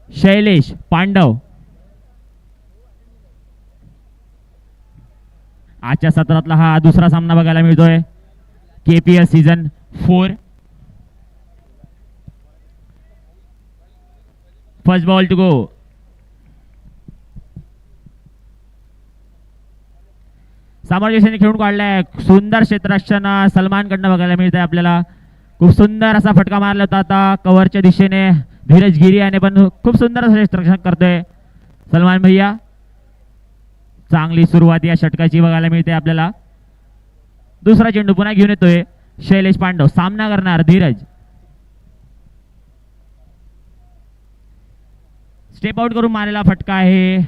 शैलेश पांडव. आजच्या सत्रातला हा दुसरा सामना बघायला मिळतोय KPL season 4. First ball to go. सामंजस्याने खेळून काढलाय. सुंदर क्षेत्ररक्षण सलमान कडनं बघायला मिळतंय आपल्याला. खूप सुंदर असा फटका मारला होता आता कव्हरच्या दिशेने धीरज गिरी याने पण खूप सुंदर असं क्षेत्ररक्षण करतोय सलमान भैया. चांगली सुरुवात या षटकाची बघायला मिळते आपल्याला. दुसरा चेंडू पुन्हा घेऊन येतोय शैलेश पांडव. सामना करणार धीरज. स्टेप आउट करून मारलेला फटका आहे.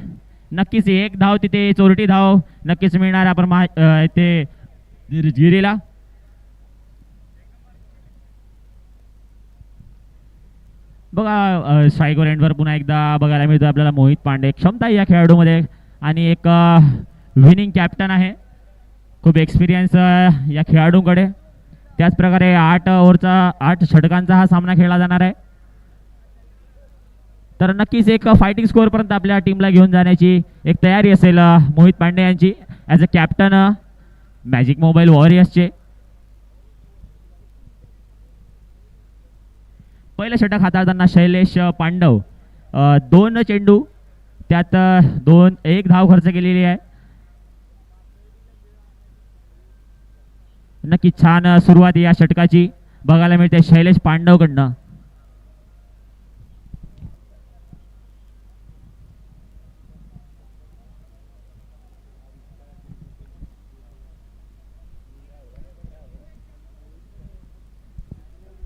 नक्कीच एक धाव तिथे चोरटी धाव नक्कीच मिळणार आपण इथे धीरज गिरीला. बघा स्ट्रायकर एंडवर पुन्हा एकदा बघायला मिळतो आपल्याला मोहित पांडे. क्षमता या खेळाडूमध्ये आणि एक विनिंग कॅप्टन आहे. खूप एक्सपिरियन्स या खेळाडूंकडे. त्याचप्रकारे 8 षटकांचा हा सामना खेळला जाणार आहे. तर नक्कीच एक फायटिंग स्कोअर पर्यंत आपल्या टीमला घेऊन जाण्याची एक तयारी असेल मोहित पांडे यांची as a captain magic mobile वॉरियर्सचे. पहिलं षटक हाताळताना शैलेश पांडव 2 चेंडू त्यात 1 धाव खर्च केलेली आहे. नक्की छान सुरुवात या षटकाची बघायला मिळते शैलेश पांडव कडनं.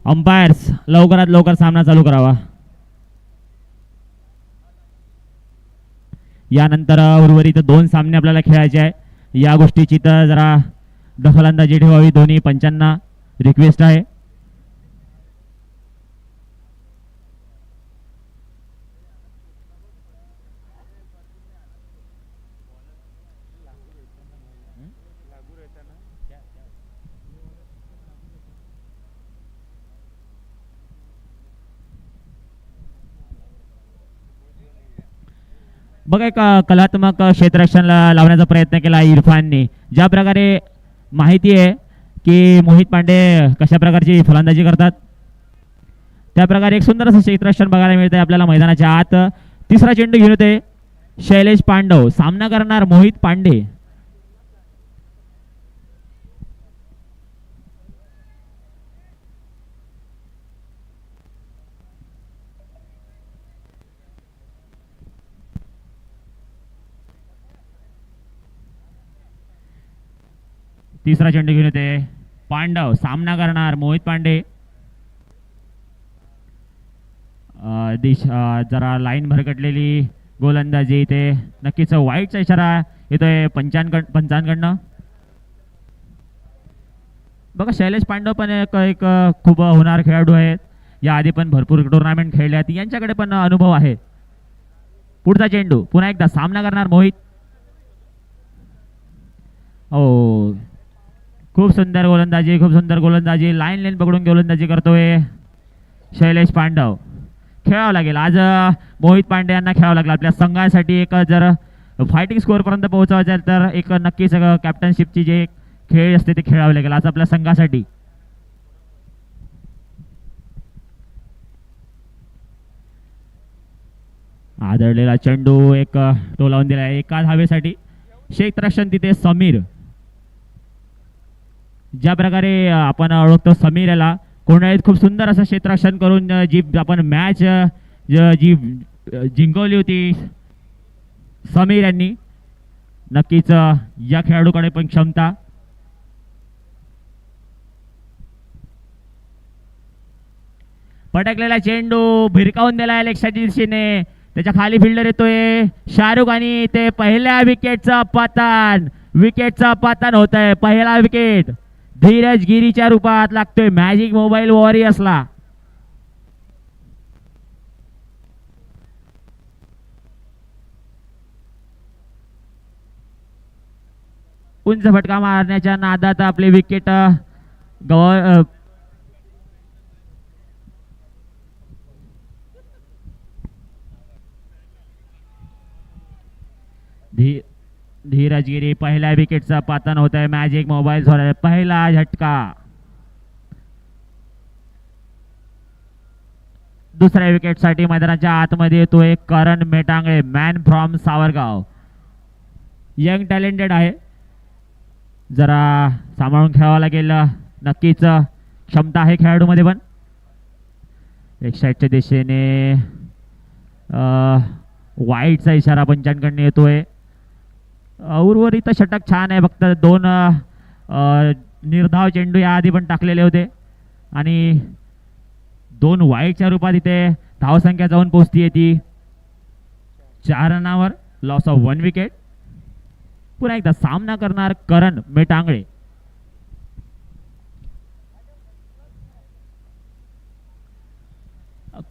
अंपायर्स लवकरात लवकर सामना चालू करावा. यानंतर उर्वरित 2 सामने आपल्याला खेळायचे आहे. या गोष्टीची तर जरा दखलंदाजी ठेवावी दोन्ही पंचांना रिक्वेस्ट आहे. बघा एक कलात्मक क्षेत्ररक्षणला लावण्याचा प्रयत्न केला इरफानने. ज्या प्रकारे माहिती आहे की मोहित पांडे कशा प्रकारची फलंदाजी करतात त्या प्रकारे एक सुंदर असं क्षेत्ररक्षण बघायला मिळतंय आपल्याला मैदानाच्या आत. तिसरा चेंडू घेऊन येते शैलेश पांडव. सामना करणार मोहित पांडे. तिसरा चेंडू घेऊन येते पांडव. सामना करणार मोहित पांडे. जरा लाईन भरकटलेली गोलंदाजी इथे नक्कीच वाईटचा इशारा येतोय पंचांकडनं. बघा शैलेश पांडव पण एक खूप होणार खेळाडू आहेत. याआधी पण भरपूर टुर्नामेंट खेळल्यात. यांच्याकडे पण अनुभव आहे. पुढचा चेंडू पुन्हा एकदा सामना करणार मोहित. हो खूप सुंदर गोलंदाजी लाईन पकडून गोलंदाजी करतोय शैलेश पांडव. खेळावं लागेल आज मोहित पांडे यांना खेळावं लागेल आपल्या संघासाठी. एक जर फायटिंग स्कोअर पर्यंत पोहोचायचं असेल तर एक नक्कीच कॅप्टनशिपची जे खेळ असते ते खेळावे लागेल आज आपल्या संघासाठी. आदळलेला चेंडू एक टोलावून दिला एका धावेसाठी. क्षेत्ररक्षण तिथे समीर. ज्या प्रकारे आपण ओळखतो समीर याला कोणाला खूप सुंदर असं क्षेत्ररक्षण करून जी आपण मॅच जी जिंकवली होती समीर यांनी. नक्कीच या खेळाडूकडे पण क्षमता. पटकलेला चेंडू भिरकावून दिलाय लेगच्या दिशेने. त्याच्या खाली फिल्डर येतोय शाहरुख आणि ते पहिल्या विकेटचं पतन होत आहे. पहिला विकेट धीरज गिरीच्या रूपात लागतोय मॅजिक मोबाईल वॉरियर्सला. उंच फटका मारण्याच्या नादात आपले विकेट धी धीरजगिरी पहिल्या विकेटचा पतन होत आहे. मॅजिक मोबाईल पहिला झटका. दुसऱ्या विकेटसाठी मैदानाच्या आतमध्ये येतोय Karan Metangale, man from Savargaon. Young talented आहे, जरा सांभाळून खेळावं लागेल. नक्कीच क्षमता आहे खेळाडूमध्ये पण. एक साईडच्या दिशेने वाईटचा इशारा पंचांकडून येतोय. उर्वरित षटक छान आहे, फक्त 2 निर्धाव चेंडू याआधी पण टाकलेले होते आणि 2 वाईटच्या रूपात इथे धावसंख्या जाऊन पोहोचतीये ती 4 रनावर. Loss of 1 wicket. पुन्हा एकदा सामना करणार करण मेटांगळे.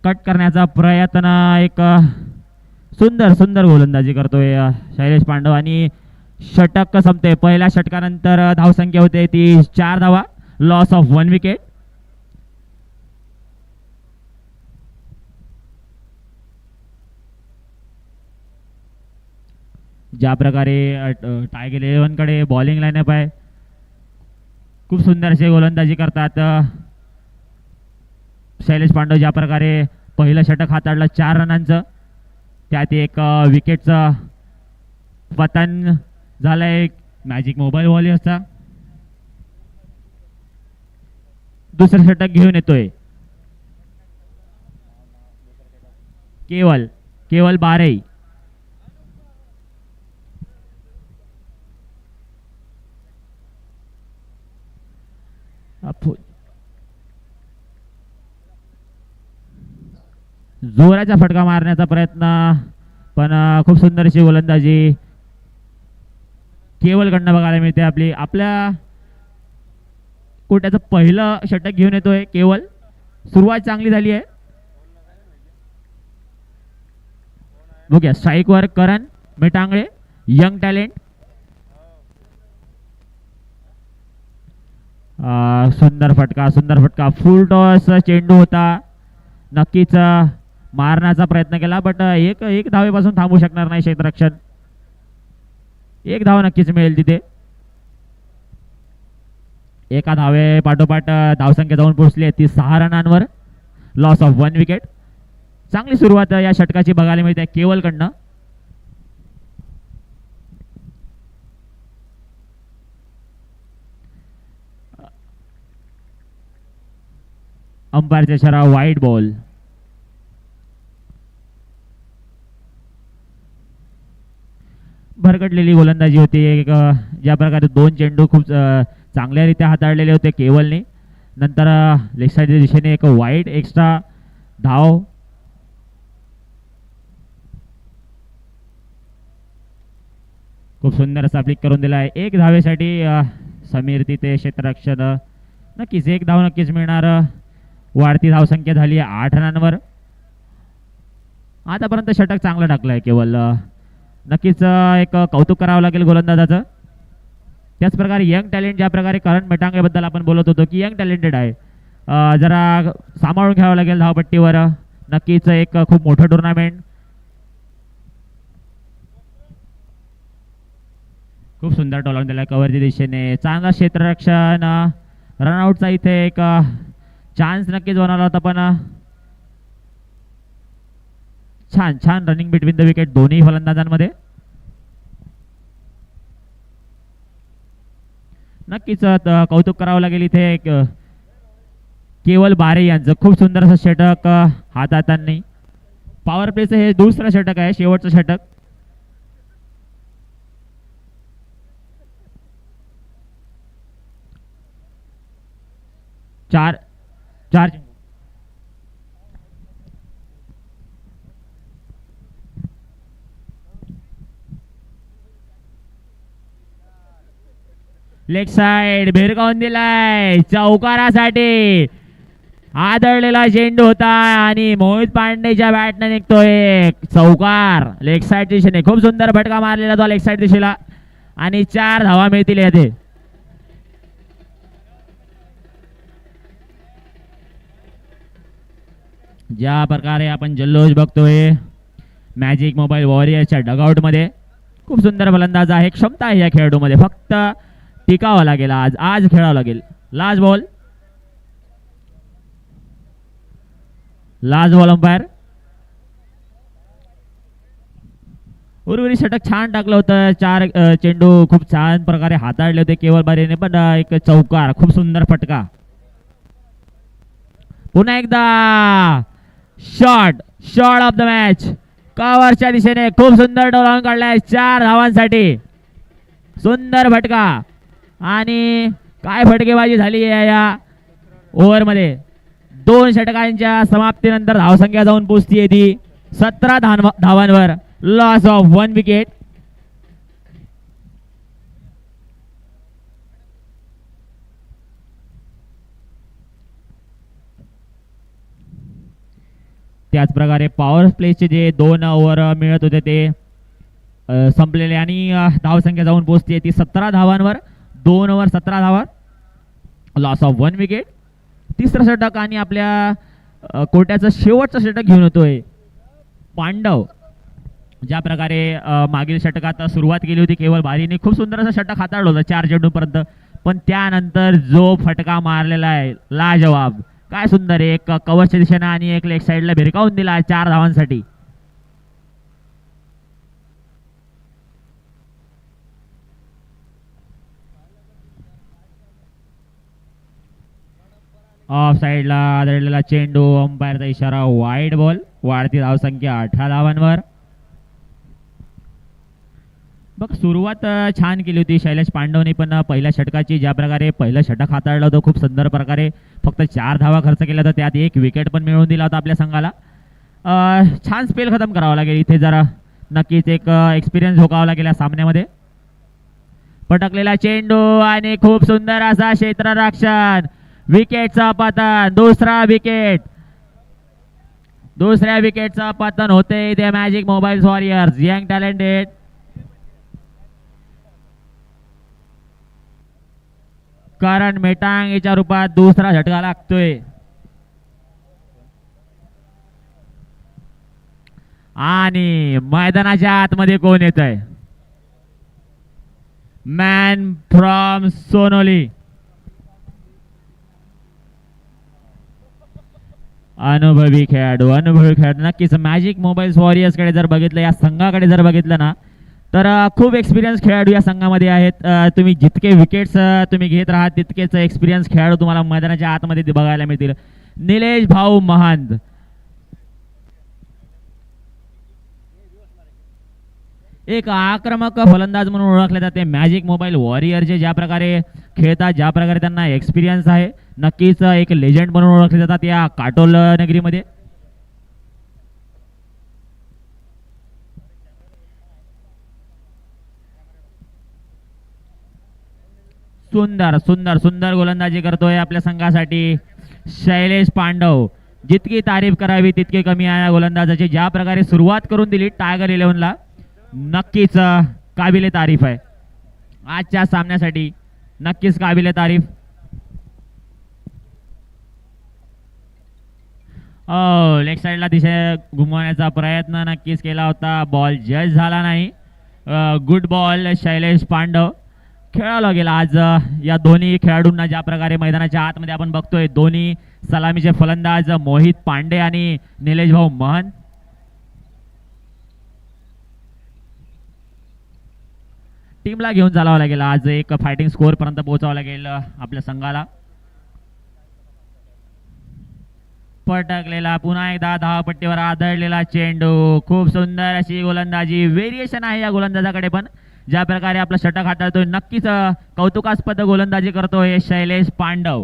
कट करण्याचा प्रयत्न, एक सुंदर सुंदर गोलंदाजी करतोय शैलेश पांडव आणि षटक संपते. पहिल्या षटकानंतर धावसंख्या होते ती 4 धावा. Loss of 1 wicket. ज्या प्रकारे टायगर 11 कडे बॉलिंग लाईनअप आहे, खूप सुंदर असे गोलंदाजी करतात शैलेश पांडव. ज्या प्रकारे पहिलं षटक हाताळलं 4 रनांचं, त्यात एक विकेटचं पतन झालंय मॅजिक मोबाईल वॉरियर्सचा. दुसरं षटक घेऊन येतोय केवल बारई. जोराचा फटका मारण्याचा प्रयत्न, पण खूप सुंदर अशी गोलंदाजी केवलकडनं बघायला मिळते. आपल्या कोट्याचं पहिलं षटक घेऊन येतोय केवल. सुरुवात चांगली झाली आहे. बघूया स्ट्राईकवर करण मेटांगळे, यंग टॅलेंट. सुंदर फटका फुल टॉस चेंडू होता. नक्कीच मारण्याचा प्रयत्न केला, बट एक धावेपासून थांबू शकणार नाही क्षेत्ररक्षण. 1 धाव नक्कीच मिळेल तिथे. एका धावे पाठोपाठ धावसंख्या जाऊन पोहोचली आहे ती 6 रनांवर. Loss of 1 wicket. चांगली सुरुवात या षटकाची बघायला मिळते केवलकडनं. अंपायरचा इशारा वाईड बॉल. भरकटलेली गोलंदाजी होती. ज्या प्रकारे 2 चेंडू खूप चांगल्यारीत्या हाताळलेले होते केवलने. नंतर लेग साईडच्या दिशेने एक वाईड एक्स्ट्रा धाव. खूप सुंदर असा फ्लिक करून दिला आहे. 1 धावेसाठी समीर तिथे क्षेत्ररक्षण. नक्कीच 1 धाव नक्कीच मिळणार. वाढती धावसंख्या झाली आहे 8 रनांवर. आतापर्यंत षटक चांगलं टाकलं आहे केवल. नक्कीच एक कौतुक करावं लागेल गोलंदाजाचं. त्याच प्रकारे यंग टॅलेंट, ज्या प्रकारे करण मेटांगेबद्दल आपण बोलत होतो की यंग टॅलेंटेड आहे, जरा सांभाळून घ्यावं लागेल धावपट्टीवर. नक्कीच एक खूप मोठं टुर्नामेंट. खूप सुंदर टोलावून दिला कव्हरच्या दिशेने. चांगला क्षेत्ररक्षण. रनआउटचा इथे एक चान्स नक्कीच बनवला होता, पण छान रनिंग बिटवीन द विकेट दोन्ही फलंदाजांमध्ये. नक्कीच कौतुक करावं लागेल इथे केवल बारे यांचं. खूप सुंदर असं षटक हाताळताना. पॉवर प्लेचं हे दुसरं षटक आहे, शेवटचं षटक. चार लेग साइड भिरकावून दिलाय चौकारासाठी. आदळलेला चेंडू होता आणि मोहित पांडेच्या बॅटने निघतोय चौकार लेग साइड दिशेने. खूप सुंदर फटका मारलेला तो लेग साइड दिशेला आणि 4 धावा मिळतील येथे. ज्या प्रकारे आपण जल्लोष बघतोय मॅजिक मोबाईल वॉरियर्सच्या डगआउट मध्ये, खूप सुंदर फलंदाज आहे, क्षमता आहे या खेळाडूमध्ये, फक्त टिकावं लागेल, आज आज खेळावं लागेल. Last ball, last ball umpire. उर्वरित षटक छान टाकलं होतं, 4 चेंडू खूप छान प्रकारे हाताळले होते केवळ बारीने, पण एक चौकार, खूप सुंदर फटका. पुन्हा एकदा shot, shot of the match, कव्हरच्या दिशेने खूप सुंदर डोलावून काढलाय 4 धावांसाठी. सुंदर फटका आणि काय फटकेबाजी झाली आहे या ओव्हरमध्ये. 2 षटकांच्या समाप्तीनंतर धावसंख्या जाऊन पोहोचतीये ती 17 धावांवर. Loss of 1 wicket. त्याच प्रकारे पॉवर प्लेचे जे 2 ओव्हर मिळत होते ते संपलेले आणि धावसंख्या जाऊन पोहोचते ती 17 धावांवर. 2 ओव्हर 17 धावा, लॉस ऑफ 1 विकेट. तिसरं षटक आणि आपल्या कोट्याचं शेवटचं षटक घेऊन येतोय पांडव. ज्या प्रकारे मागील षटकात सुरुवात केली होती केवळ बारीने, खूप सुंदर असं षटक हाताळलं होतं 4 चेंडूपर्यंत, पण त्यानंतर जो फटका मारलेला आहे लाजवाब, काय सुंदर, एक कव्हरच्या दिशेने आणि एक लेग साईडला भिरकावून दिला 4 धावांसाठी. ऑफ साईडला आदळलेला चेंडू, अंपायरचा इशारा वाईड बॉल. वाढती धावसंख्या 18 धावांवर. बघ, सुरुवात छान केली होती शैलेश पांडवने, पण पहिल्या षटकाची ज्या प्रकारे पहिलं षटक हाताळलं होतं खूप सुंदर प्रकारे, फक्त 4 धावा खर्च केल्या होत्या, त्यात 1 विकेट पण मिळवून दिला होता आपल्या संघाला. छान स्पेल खतम करावा लागेल इथे, जरा नक्कीच एक एक्सपिरियन्स झोकावा लागेल या सामन्यामध्ये. पटकलेला चेंडू आणि खूप सुंदर असा क्षेत्ररक्षण, विकेटचा पतन, दुसरा विकेट. दुसऱ्या विकेटचा पतन होते इथे magic mobile warriors, young talented. Karan मेटांगच्या रूपात दुसरा झटका लागतोय आणि मैदानाच्या आतमध्ये कोण येत आहे? मॅन फ्रॉम सोनोली, अनुभवी खेळाडू, अनुभवी खेळाडू. नक्कीच मॅजिक मोबाईल वॉरियर्स कडे जर बघितलं, या संघाकडे जर बघितलं ना, तर खूप एक्सपिरियन्स खेळाडू या संघामध्ये आहेत. तुम्ही जितके विकेट्स तुम्ही घेत राहात तितकेच एक्सपिरियन्स खेळाडू तुम्हाला मैदानाच्या आतमध्ये बघायला मिळतील. निलेश भाऊ महंत, एक आक्रमक फलंदाज म्हणून ओळखले जाते मॅजिक मोबाईल वॉरियरचे. ज्या प्रकारे खेळतात, ज्या प्रकारे त्यांना एक्सपिरियन्स आहे, नक्कीच एक लेजंड म्हणून ओळखले जातात या काटोल नगरीमध्ये. सुंदर सुंदर सुंदर गोलंदाजी करतोय आपल्या संघासाठी शैलेश पांडव. जितकी तारीफ करावी तितकी कमी आहे या गोलंदाजाची. ज्या प्रकारे सुरुवात करून दिली टायगर 11ला, नक्कीच काबिले तारीफ आहे आजच्या सामन्यासाठी, नक्कीच काबिले तारीफ. लेग साईडला दिशा घुमवण्याचा प्रयत्न नक्कीच केला होता, बॉल जज झाला नाही. Good ball Shailesh Pandav. खेळायला गेला आज या दोन्ही खेळाडूंना. ज्या प्रकारे मैदानाच्या आतमध्ये आपण बघतोय दोन्ही सलामीचे फलंदाज मोहित पांडे आणि निलेश भाऊ महंत. टीमला घेऊन चालावं लागेल आज, एक फायटिंग स्कोअर पर्यंत पोहोचावं लागेल आपल्या संघाला. पटकलेला पुन्हा एकदा धावपट्टीवर आदळलेला चेंडू, खूप सुंदर अशी गोलंदाजी. व्हेरिएशन आहे या गोलंदाजाकडे पण, ज्या प्रकारे आपला षटक हाताळतोय, नक्कीच कौतुकास्पद गोलंदाजी करतोय शैलेश पांडव.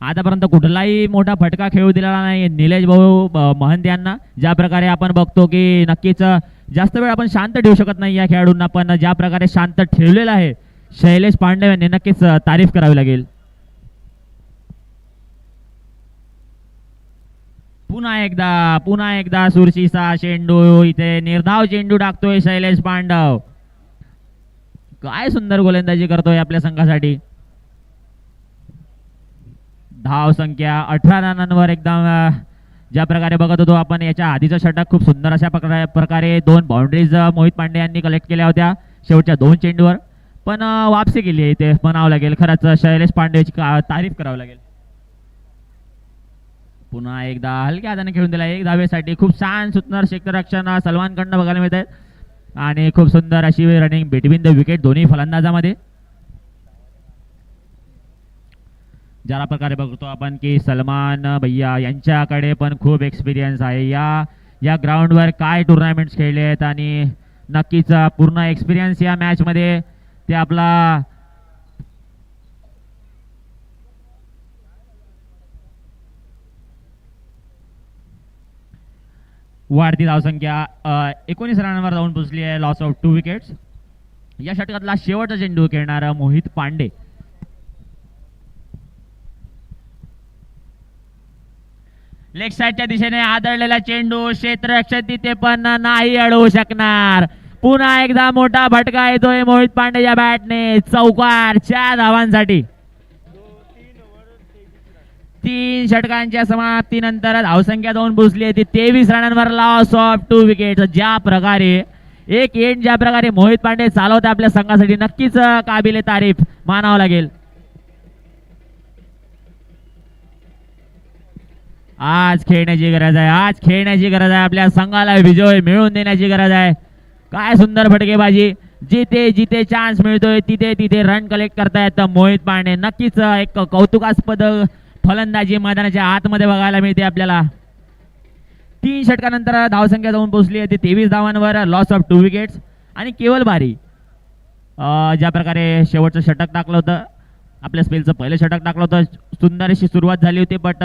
आतापर्यंत कुठलाही मोठा फटका खेळू दिलेला नाही निलेश भाऊ महंत यांना. ज्या प्रकारे आपण बघतो की नक्कीच जास्त वेळ आपण शांत ठेवू शकत नाही या खेळाडूंना, पण ज्या प्रकारे शांत ठेवलेला आहे शैलेश पांडव यांनी, नक्कीच तारीफ करावी लागेल. पुन्हा एकदा सुरशीचा चेंडू, इथे निर्धाव चेंडू टाकतोय शैलेश पांडव. काय सुंदर गोलंदाजी करतोय आपल्या संघासाठी. धाव संख्या 18 रनांवर एकदम ज्या प्रकारे बघत होतो आपण याच्या आधीचं षटक खूप सुंदर अशा प्रकारे 2 बाउंड्रीज मोहित पांडे यांनी कलेक्ट केल्या होत्या शेवटच्या 2 चेंडूवर. पण वापसी केली आहे ते म्हणावं लागेल. खरंच शैलेश पांडेची तारीफ करावं लागेल. पुन्हा एकदा हलक्या हाताने खेळून दिला 1 धावेसाठी. खूप छान सुंदर क्षेत्ररक्षण सलमान कडनं बघायला मिळत आहेत आणि खूप सुंदर अशी रनिंग बिटवीन द विकेट दोन्ही फलंदाजामध्ये. ज्या प्रकारे बघतो आपण की सलमान भैया यांच्याकडे पण खूप एक्सपिरियन्स आहे. या ग्राउंडवर काय टुर्नामेंट्स खेळले आहेत आणि नक्कीच पूर्ण एक्सपिरियन्स या मॅचमध्ये ते आपला वाढती धावसंख्या 19 रनांवर जाऊन पोहोचली आहे. Loss of 2 wickets. या षटकातला शेवटचा चेंडू खेळणारा मोहित पांडे. लेग साइडच्या दिशेने आदळलेला चेंडू क्षेत्ररक्षक तिथे पण नाही अडवू शकणार. पुन्हा एकदा मोठा भटका येतोय मोहित पांडे या बॅटने. चौकार 4 धावांसाठी. 3 षटकांच्या समाप्तीनंतर धावसंख्या 2 पोहोचली आहे ती 23 रनांवर. Loss of 2 wicket. ज्या प्रकारे एक एंड ज्या प्रकारे मोहित पांडे चालवते आपल्या संघासाठी नक्कीच काबिले तारीफ मानावं लागेल. आज खेळण्याची गरज आहे. आज खेळण्याची गरज आहे. आपल्या संघाला विजय मिळवून देण्याची गरज आहे. काय सुंदर फटकेबाजी. जिथे जिथे चान्स मिळतोय तिथे तिथे रन कलेक्ट करतायत मोहित पांडे. नक्कीच एक कौतुकास्पद फलंदाजी मैदानाच्या आतमध्ये बघायला मिळते आपल्याला. 3 षटकानंतर धावसंख्या जाऊन पोहोचली आहे ती 23 धावांवर. Loss of 2 wickets. आणि केवल बारी ज्या प्रकारे शेवटचं षटक टाकलं होतं आपल्या स्पेलचं पहिलं षटक टाकलं होतं. सुंदर अशी सुरुवात झाली होती बट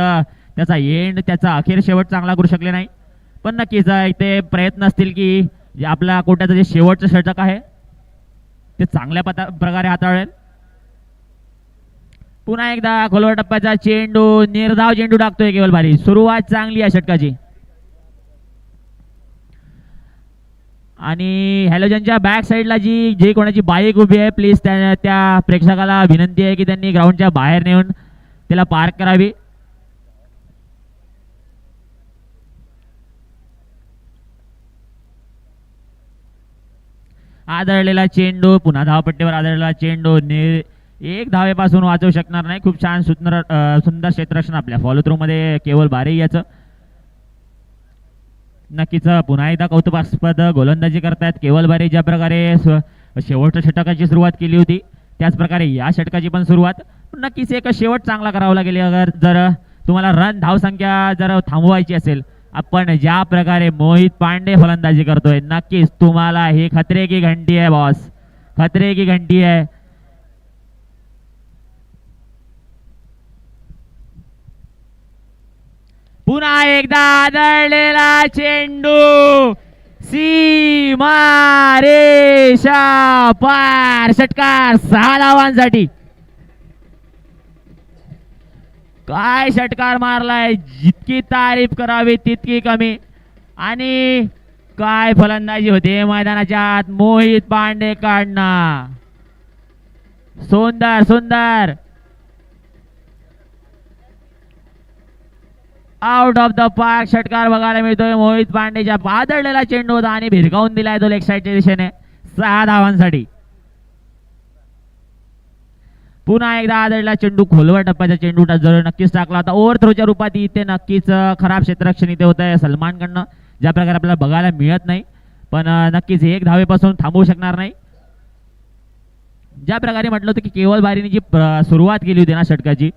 त्याचा एंड त्याचा अखेर शेवट चांगला करू शकले नाही. पण नक्कीच ते प्रयत्न असतील की आपल्या कोट्याचं जे शेवटचं षटक आहे ते चांगल्या प्रकारे हाताळेल. पुन्हा एकदा खोलवर टप्प्याचा चेंडू निर्धाव चेंडू टाकतोय केवल बारी. सुरुवात चांगली आहे षटकाची. आणि हॅलोजनच्या बॅक साईडला जी कोणाची बाईक उभी आहे प्लीज त्या प्रेक्षकाला विनंती आहे की त्यांनी ग्राउंडच्या बाहेर नेऊन त्याला पार्क करावी. आदळलेला चेंडू पुन्हा धावपट्टीवर आदळलेला चेंडू 1 धावेपासून वाचवू शकणार नाही. खूप छान सुंदर क्षेत्ररक्षण आपल्या फॉलो थ्रू मध्ये केवल बारे याचं. नक्कीच पुन्हा एकदा कौतुकास्पद गोलंदाजी करतायत केवल बारे. ज्या प्रकारे शेवटच्या षटकाची सुरुवात केली होती त्याच प्रकारे या षटकाची पण सुरुवात. नक्कीच एक शेवट चांगला करावा लागेल अगर जर तुम्हाला रन धावसंख्या जर थांबवायची असेल. आपण ज्या प्रकारे मोहित पांडे फलंदाजी करतोय नक्कीच तुम्हाला हे खतरे की घंटी आहे बॉस. खतरे की घंटी आहे. पुन्हा एकदा आदळलेला चेंडू सीमा रेषा पार. षटकार 6 धावांसाठी. काय षटकार मारलाय. जितकी तारीफ करावी तितकी कमी. आणि काय फलंदाजी होते मैदानाच्या आत मोहित पांडे काढणं. सुंदर सुंदर. आउट ऑफ द पार्क षटकार बघायला मिळतोय मोहित पांडेच्या. आदळलेला चेंडू होता आणि भिरकावून दिलाय तो लेग साईडच्या दिशेने 6 धावांसाठी. पुन्हा एकदा आदळला चेंडू खोलवर टप्प्याचा चेंडू जर नक्कीच टाकला होता ओव्हर थ्रोच्या रूपात. इथे नक्कीच खराब क्षेत्ररक्षण इथे होत आहे सलमान कडनं ज्या प्रकारे आपल्याला बघायला मिळत नाही. पण नक्कीच 1 धावेपासून थांबवू शकणार नाही. ज्या प्रकारे म्हटलं होतं की केवल बारीने जी सुरुवात केली होती ना षटकाची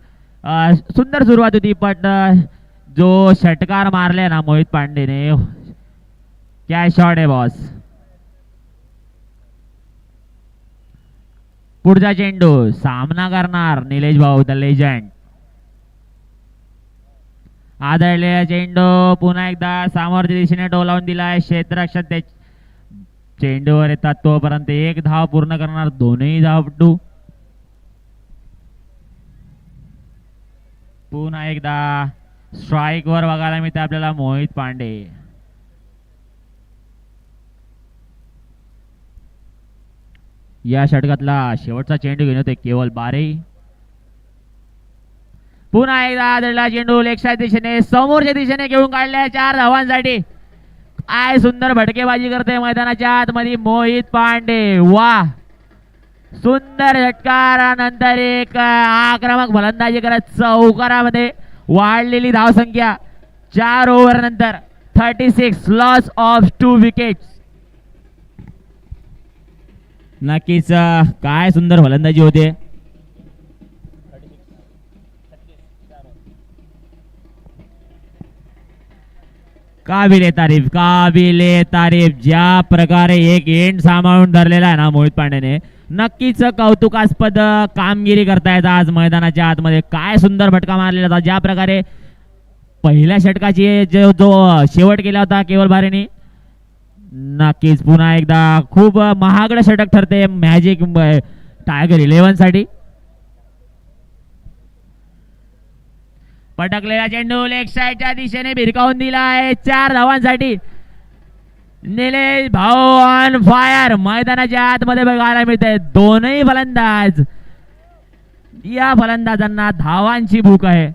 सुंदर सुरुवात होती. पण जो षटकार मारले ना मोहित पांडेने क्या शॉट आहे बॉस. पुढचा चेंडू सामना करणार निलेश भाऊ द लेजंड. आदळलेला चेंडू पुन्हा एकदा सामोरच्या दिशेने डोलावून दिलाय क्षेत्ररक्षक. चेंडूवर येतात तोपर्यंत 1 धाव पूर्ण करणार दोन्ही धावपटू. पुन्हा एकदा स्ट्राइक वर बघायला मिळते आपल्याला मोहित पांडे. या षटकातला शेवटचा चेंडू घेऊन होते केवल बारे. पुन्हा एकदा आदळला चेंडू लेगच्या दिशेने समोरच्या दिशेने घेऊन काढल्या 4 धावांसाठी. काय सुंदर भटकेबाजी करते मैदानाच्या आतमध्ये मोहित पांडे. वा सुंदर षटकारानंतर एक आक्रमक फलंदाजी करत चौकारामध्ये वाढलेली धावसंख्या 4 ओव्हर नंतर 36 लॉस ऑफ 2 विकेट्स. नक्कीच काय सुंदर फलंदाजी होते. काबिले तारीफ ज्या प्रकारे एक एंड सांभाळून धरलेला आहे ना मोहित पांडेने, नक्कीच कौतुकास्पद कामगिरी करतायत आज मैदानाच्या आतमध्ये. काय सुंदर भटका मारलेला होता. ज्या प्रकारे पहिल्या षटकाची जो शेवट केला होता केवल भारेने, नक्कीच पुन्हा एकदा खूप महागडं षटक ठरते मॅजिक टायगर 11 साठी. पटकलेला चेंडू लेग साइडच्या दिशेने भिरकावून दिला आहे 4 धावांसाठी. निलेश भाऊ ऑन फायर मैदानाच्या आतमध्ये बघायला मिळते. दोनही फलंदाज, या फलंदाजांना धावांची भूक आहे.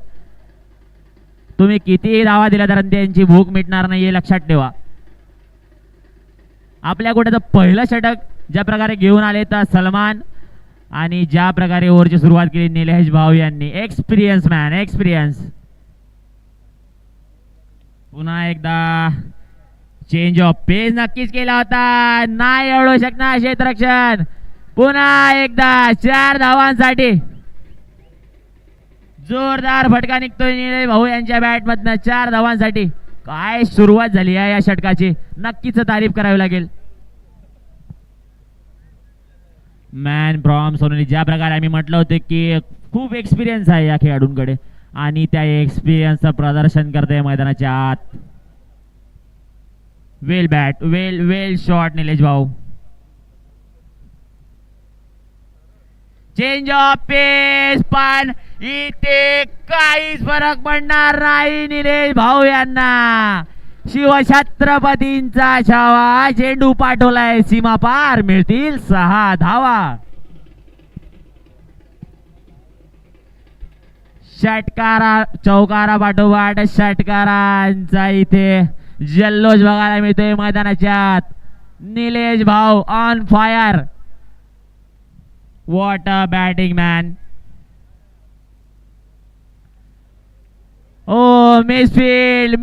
तुम्ही कितीही धावा दिल्या तर त्यांची भूक मिटणार नाही हे लक्षात ठेवा. आपल्या गोट्याचं पहिलं षटक ज्या प्रकारे घेऊन आले तर सलमान, आणि ज्या प्रकारे ओव्हरची सुरुवात केली निलेश भाऊ यांनी. Experience man, experience. पुन्हा एकदा चेंज ऑफ पेस नक्कीच केला होता. नाही एवढू शकणार क्षेत्ररक्षण. पुन्हा एकदा 4 धावांसाठी जोरदार फटका निघतोय निलेश भाऊ यांच्या बॅट मधनं 4 धावांसाठी. काय सुरुवात झाली आहे या षटकाची, नक्कीच तारीफ करावी लागेल. मॅन फ्रॉम सोनली, ज्या प्रकारे आम्ही म्हटलं होतं की खूप एक्सपिरियन्स आहे या खेळाडूंकडे, आणि त्या एक्सपिरियन्सचं प्रदर्शन करते मैदानाच्या आत. वेल बॅट, वेल शॉट निलेश भाऊ. चेंज ऑफ पेस, पण इथे काहीच फरक पडणार नाही निलेश भाऊ यांना. शिवछत्रपतींचा छावा, चेंडू पाठवलाय सीमा पार, मिळतील 6 धावा. षटकारा चौकारा पाठोपाठ षटकारांचा इथे जल्लोष बघायला मिळतोय मैदानाच्या आत. निलेश भाऊ on fire. What a batting man. Oh misfield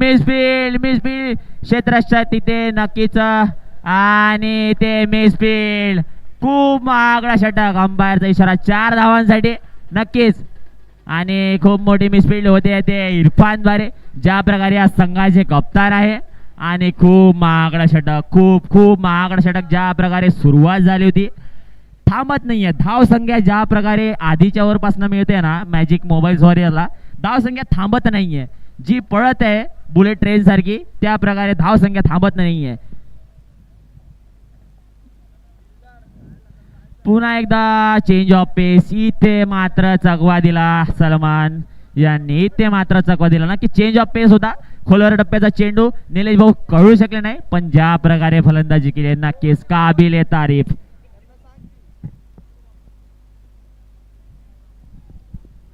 क्षेत्ररक्षक तिथे नक्कीच, आणि ते मिसफील्ड. खूप महागडा षटक, अंपायरचा इशारा 4 धावांसाठी नक्कीच. आणि खूप मोठी मिसफील्ड होते ते इरफान द्वारे, ज्या प्रकारे या संघाचे कप्तान आहे. आणि खूप महागडा षटक, खूप महागडा षटक. ज्या प्रकारे सुरुवात झाली होती, थांबत नाहीये धाव संख्या. ज्या प्रकारे आधीच्या ओव्हरपासून मिळते ना मॅजिक मोबाईल वॉरियरला, धाव संख्या थांबत नाहीये. जी पळत आहे बुलेट ट्रेन सारखी, त्या प्रकारे धाव संख्या थांबत नाहीये. पुन्हा एकदा चेंज ऑफ पेस. इथे मात्र चकवा दिला सलमान यांनी, इथे मात्र चकवा दिला ना की चेंज ऑफ पेस होता. खोलवर टप्प्याचा चेंडू निलेश भाऊ कळू शकले नाही, पण ज्या प्रकारे फलंदाजी केली नक्कीच काबिले तारीफ.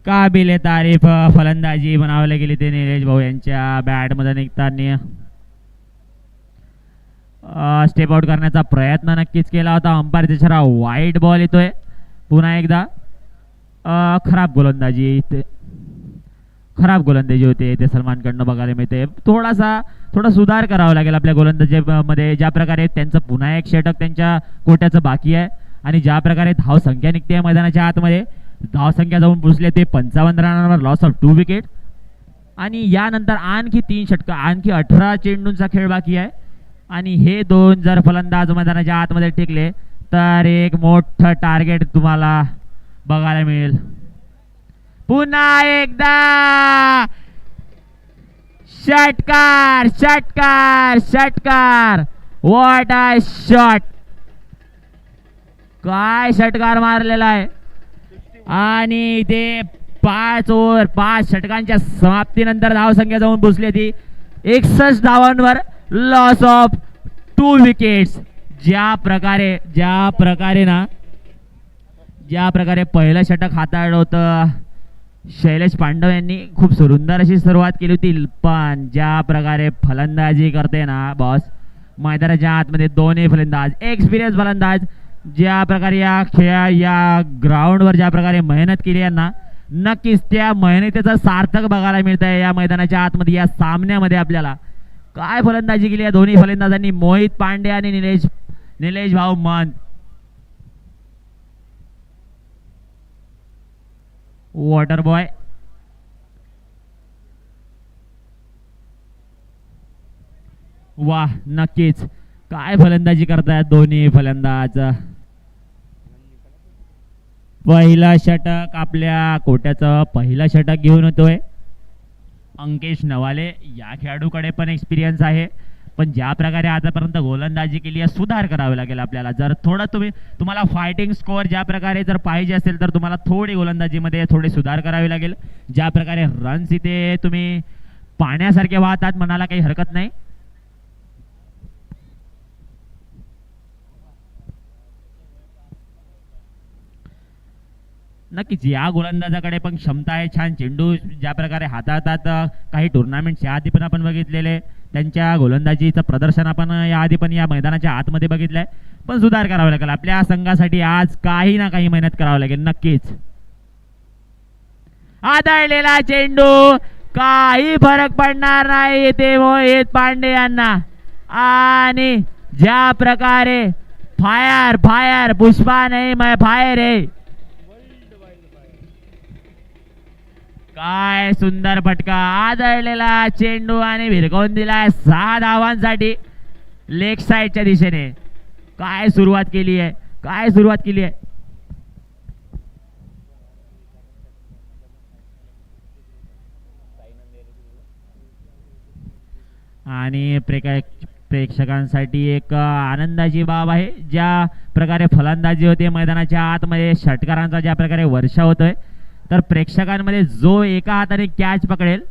काबिले तारीफ फलंदाजी बनावली गेली ते निलेश भाऊ यांच्या बॅट मध्ये निघताना. स्टेप आउट करण्याचा प्रयत्न नक्कीच केला होता. अंपायरचा इशारा वाईट बॉल येतोय. पुन्हा एकदा खराब गोलंदाजी होते ते सलमानकडनं बघायला मिळते. थोडा सुधार करावा लागेल आपल्या गोलंदाजीमध्ये. ज्या प्रकारे त्यांचं पुन्हा एक षटक त्यांच्या कोट्याचं बाकी आहे, आणि ज्या प्रकारे धाव संख्या निघते मैदानाच्या आतमध्ये, धाव संख्या जाऊन पोहोचले ते 55 रनांवर, लॉस ऑफ 2 विकेट. आणि यानंतर आणखी 3 षटक, आणखी 18 चेंडूंचा खेळ बाकी आहे. आणि हे 2 जर फलंदाज मैदानाच्या आतमध्ये टिकले तर एक मोठं टार्गेट तुम्हाला बघायला मिळेल. पुन्हा एकदा षटकार. What a shot. काय षटकार मारलेला आहे. आणि ते 5 ओव्हर 5 षटकांच्या समाप्तीनंतर धाव संख्या जाऊन पोहोचली ती 61 धावांवर, लॉस ऑफ 2 विकेट्स. ज्या प्रकारे पहिलं षटक हाताळलं होतं शैलेश पांडव यांनी खूप सुंदर अशी सुरुवात केली होती, पण ज्या प्रकारे फलंदाजी करते ना बॉस, मैदानाच्या आतमध्ये दोन्ही फलंदाज एक्सपिरियन्स फलंदाज ज्या प्रकारे या या ग्राउंडवर ज्या प्रकारे मेहनत केली आहे ना, नक्कीच त्या मेहनतीचं सार्थक बघायला मिळत आहे या मैदानाच्या आतमध्ये या सामन्यामध्ये आपल्याला. काय फलंदाजी केली आहे दोन्ही फलंदाजांनी, मोहित पांडे आणि निलेश भाऊ मन. वॉटर बॉय वाह, नक्कीच काय फलंदाजी करतायत दोन्ही फलंदाज. पहिला षटक आपल्या कोट्याचं पहिला षटक घेऊन होतोय अंकेश नवाले. या खेळाडूकडे पण एक्सपिरियन्स आहे, पण ज्या प्रकारे आतापर्यंत गोलंदाजी केली आहे सुधार करावे लागेल आपल्याला. जर थोडं तुम्हाला फायटिंग स्कोअर ज्या प्रकारे जर पाहिजे असेल तर तुम्हाला थोडी गोलंदाजीमध्ये थोडे सुधार करावे लागेल. ज्या प्रकारे रन्स इथे तुम्ही पाण्यासारखे वाहतात म्हणाला काही हरकत नाही. नक्कीच या गोलंदाजाकडे पण क्षमता आहे, छान चेंडू ज्या प्रकारे हाताळतात. काही टुर्नामेंट या आधी पण आपण बघितलेले, त्यांच्या गोलंदाजीचं प्रदर्शन आपण या आधी पण या मैदानाच्या आतमध्ये बघितलंय, पण सुधार करावा लागेल आपल्या संघासाठी. आज काही ना काही मेहनत करावी लागेल नक्कीच. आदळलेला चेंडू, काही फरक पडणार नाही ते मोहित पांडे यांना. आणि ज्या प्रकारे फायर फायर पुष्पा नाही मैं फायर आहे, काय सुंदर फटका, आदळलेला चेंडू आणि भिरकावून दिलाय 6 धावांसाठी लेग साइडच्या दिशेने. काय सुरुवात केली आहे, काय सुरुवात केली आहे. आणि प्रेक्षकांसाठी एक आनंदाची बाब आहे, ज्या प्रकारे फलंदाजी होते मैदानाच्या आतमध्ये, षटकारांचा ज्या प्रकारे वर्षाव होतोय, तर प्रेक्षकांमध्ये जो एका हाताने कॅच पकडेल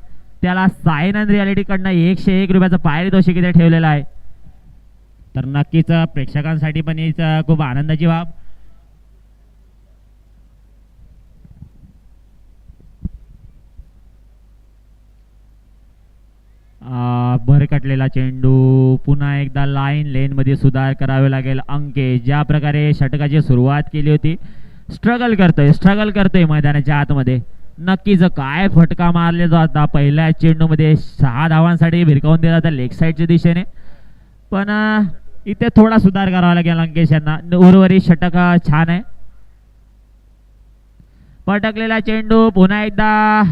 त्याला साइन अँड रियालिटी कडनं 101 रुपयाचं पारितोषिक इथे ठेवलेलं आहे. तर नक्कीच प्रेक्षकांसाठी पण हीच खूप आनंदाची बाब. भरकटलेला चेंडू, पुन्हा एकदा लाईन लेन मध्ये सुधार करावे लागेल. अंकेश ज्या प्रकारे षटकाची सुरुवात केली होती, स्ट्रगल करतोय मैदानाच्या आतमध्ये. नक्कीच काय फटका मारले जाता, पहिल्या चेंडू मध्ये 6 धावांसाठी भिरकावून दिला जाता लेग साइडच्या दिशेने, पण इथे थोडा सुधार करावा लागेल अंकेश यांना. उर्वरित षटक छान आहे. पटकलेला चेंडू पुन्हा एकदा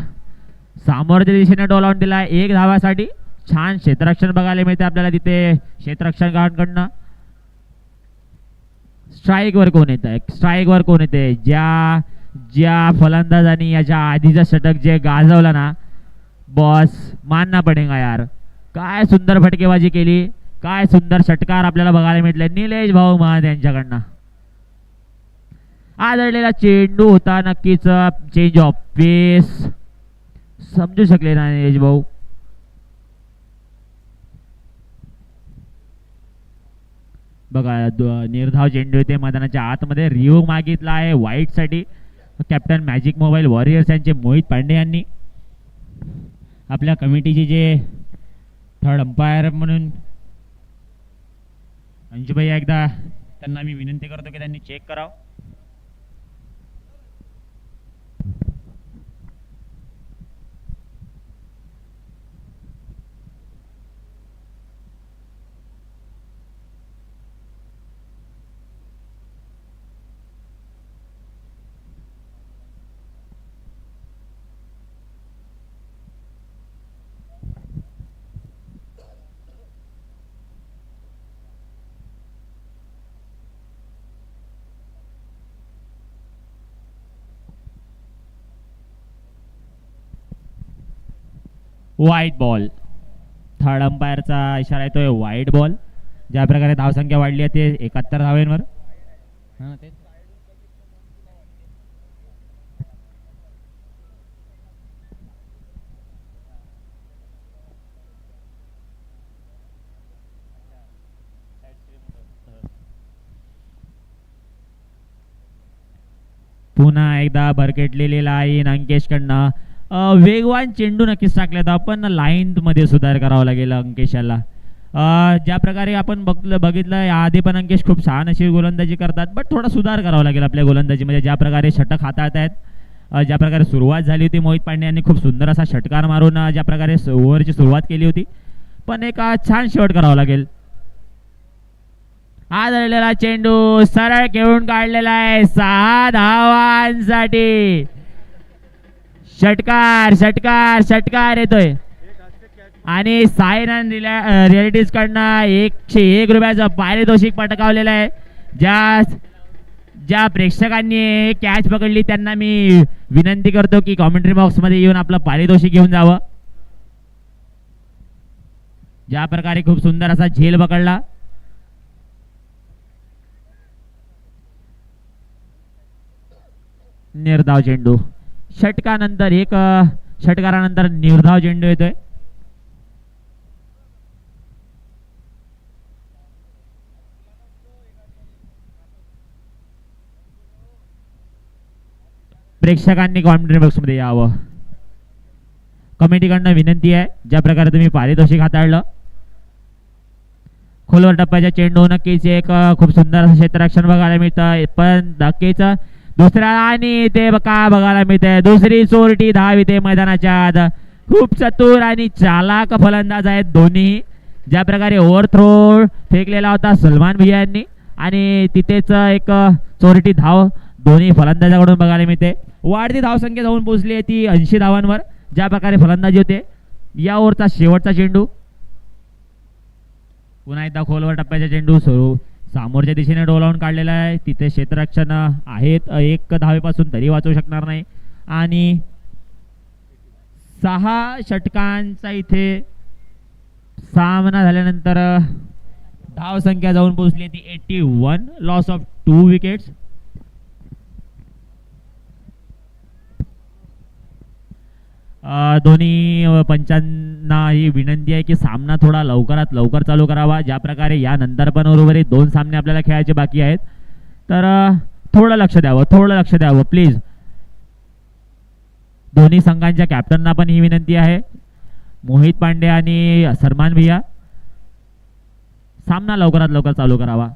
सामोरच्या दिशेने डोलावून दिला 1 धावासाठी. छान क्षेत्ररक्षण बघायला मिळते आपल्याला तिथे क्षेत्ररक्षकांकडनं. स्ट्राईक वर कोण येते, ज्या फलंदाजांनी याच्या आधीचं षटक जे गाजवलं ना बॉस, मानना पडेगा यार. काय सुंदर फटकेबाजी केली, काय सुंदर षटकार आपल्याला बघायला मिळले निलेश भाऊ महान यांच्याकडनं. आदळलेला चेंडू होता, नक्कीच चेंज ऑफ पेस समजू शकले ना निलेश भाऊ. बघा निर्धाव चेंडू येते मैदानाच्या आतमध्ये. रिओ मागितला आहे व्हाईट साठी कॅप्टन मॅजिक मोबाईल वॉरियर्स यांचे मोहित पांडे यांनी. आपल्या कमिटीचे जे थर्ड अंपायर म्हणून अंशुभाई, एकदा त्यांना मी विनंती करतो की त्यांनी चेक करावं. व्हाईट बॉल, थर्ड अंपायरचा इशारा येतोय व्हाईट बॉल. ज्या प्रकारे धावसंख्या वाढली आहे ते 71 धावांवर. पुन्हा एकदा भरकटलेली लाईन अंकेशकडनं. वेगवान चेंडू नक्कीच टाकले होता, पण लाईन मध्ये सुधार करावा लागेल अंकेशाला. ज्या प्रकारे आपण बघितलं याआधी पण अंकेश खूप छान अशी गोलंदाजी करतात, बट थोडा सुधार करावा लागेल आपल्या गोलंदाजीमध्ये. ज्या प्रकारे षटक हाताळत आहेत, ज्या प्रकारे सुरुवात झाली होती मोहित पांडे यांनी खूप सुंदर असा षटकार मारून ज्या प्रकारे ओव्हरची सुरुवात केली होती, पण एक छान शेवट करावा लागेल. हा झालेला चेंडू सरळ खेळून काढलेला आहे 6 धावांसाठी. षटकार षटकार षटकार येतोय आणि सायरन रिअलिटीज कडनं 101 रुपयाचं पारितोषिक पटकावलेलं आहे. ज्या प्रेक्षकांनी कॅच पकडली त्यांना मी विनंती करतो की कॉमेंट्री बॉक्स मध्ये येऊन आपलं पारितोषिक घेऊन जावं. ज्या प्रकारे खूप सुंदर असा झेल पकडला. निर्धाव चेंडू षटकानंतर षटकारानंतर निर्धाव चेंडू येतोय. प्रेक्षकांनी कॉमेंट्री बॉक्स मध्ये यावं. कमिटीकडनं विनंती आहे, ज्या प्रकारे तुम्ही पारितोषिक हाताळलं. खोलवर टप्प्याच्या चेंडू नक्कीच एक खूप सुंदर असं क्षेत्ररक्षण बघायला मिळतं, पण नक्कीच दुसऱ्या आणि ते बघायला मिळते. दुसरी चोरटी धाव इथे मैदानाच्या आत. खूप चतुर आणि चालाक फलंदाज आहेत दोन्ही. ज्या प्रकारे ओव्हरथ्रो फेकलेला होता सलमान भैया यांनी आणि तिथेच एक चोरटी धाव दोन्ही फलंदाजाकडून बघायला मिळते. वाढती धावसंख्या जाऊन पोहोचली आहे ती 80 धावांवर. ज्या प्रकारे फलंदाजी होते. या ओव्हरचा शेवटचा चेंडू. पुन्हा एकदा खोलवर टप्प्याचा चेंडू सुरू समोरच्या दिशेने डोलावून काढलेला आहे. तिथे क्षेत्ररक्षण आहेत 1 धावेपासून तरी वाचू शकणार नाही आणि 6 षटकांचा इथे सामना झाल्यानंतर धावसंख्या जाऊन पोहोचली ती 81. Loss of 2 wickets. दोन्ही पंचांना ही विनंती आहे की सामना थोडा लवकरात लवकर चालू करावा. ज्या प्रकारे यानंतर पण उर्वरित 2 सामने आपल्याला खेळायचे बाकी आहेत, तर थोडं लक्ष द्यावं प्लीज. दोन्ही संघांच्या कॅप्टनना पण ही विनंती आहे, मोहित पांडे आणि सलमान भैया, सामना लवकरात लवकर चालू करावा.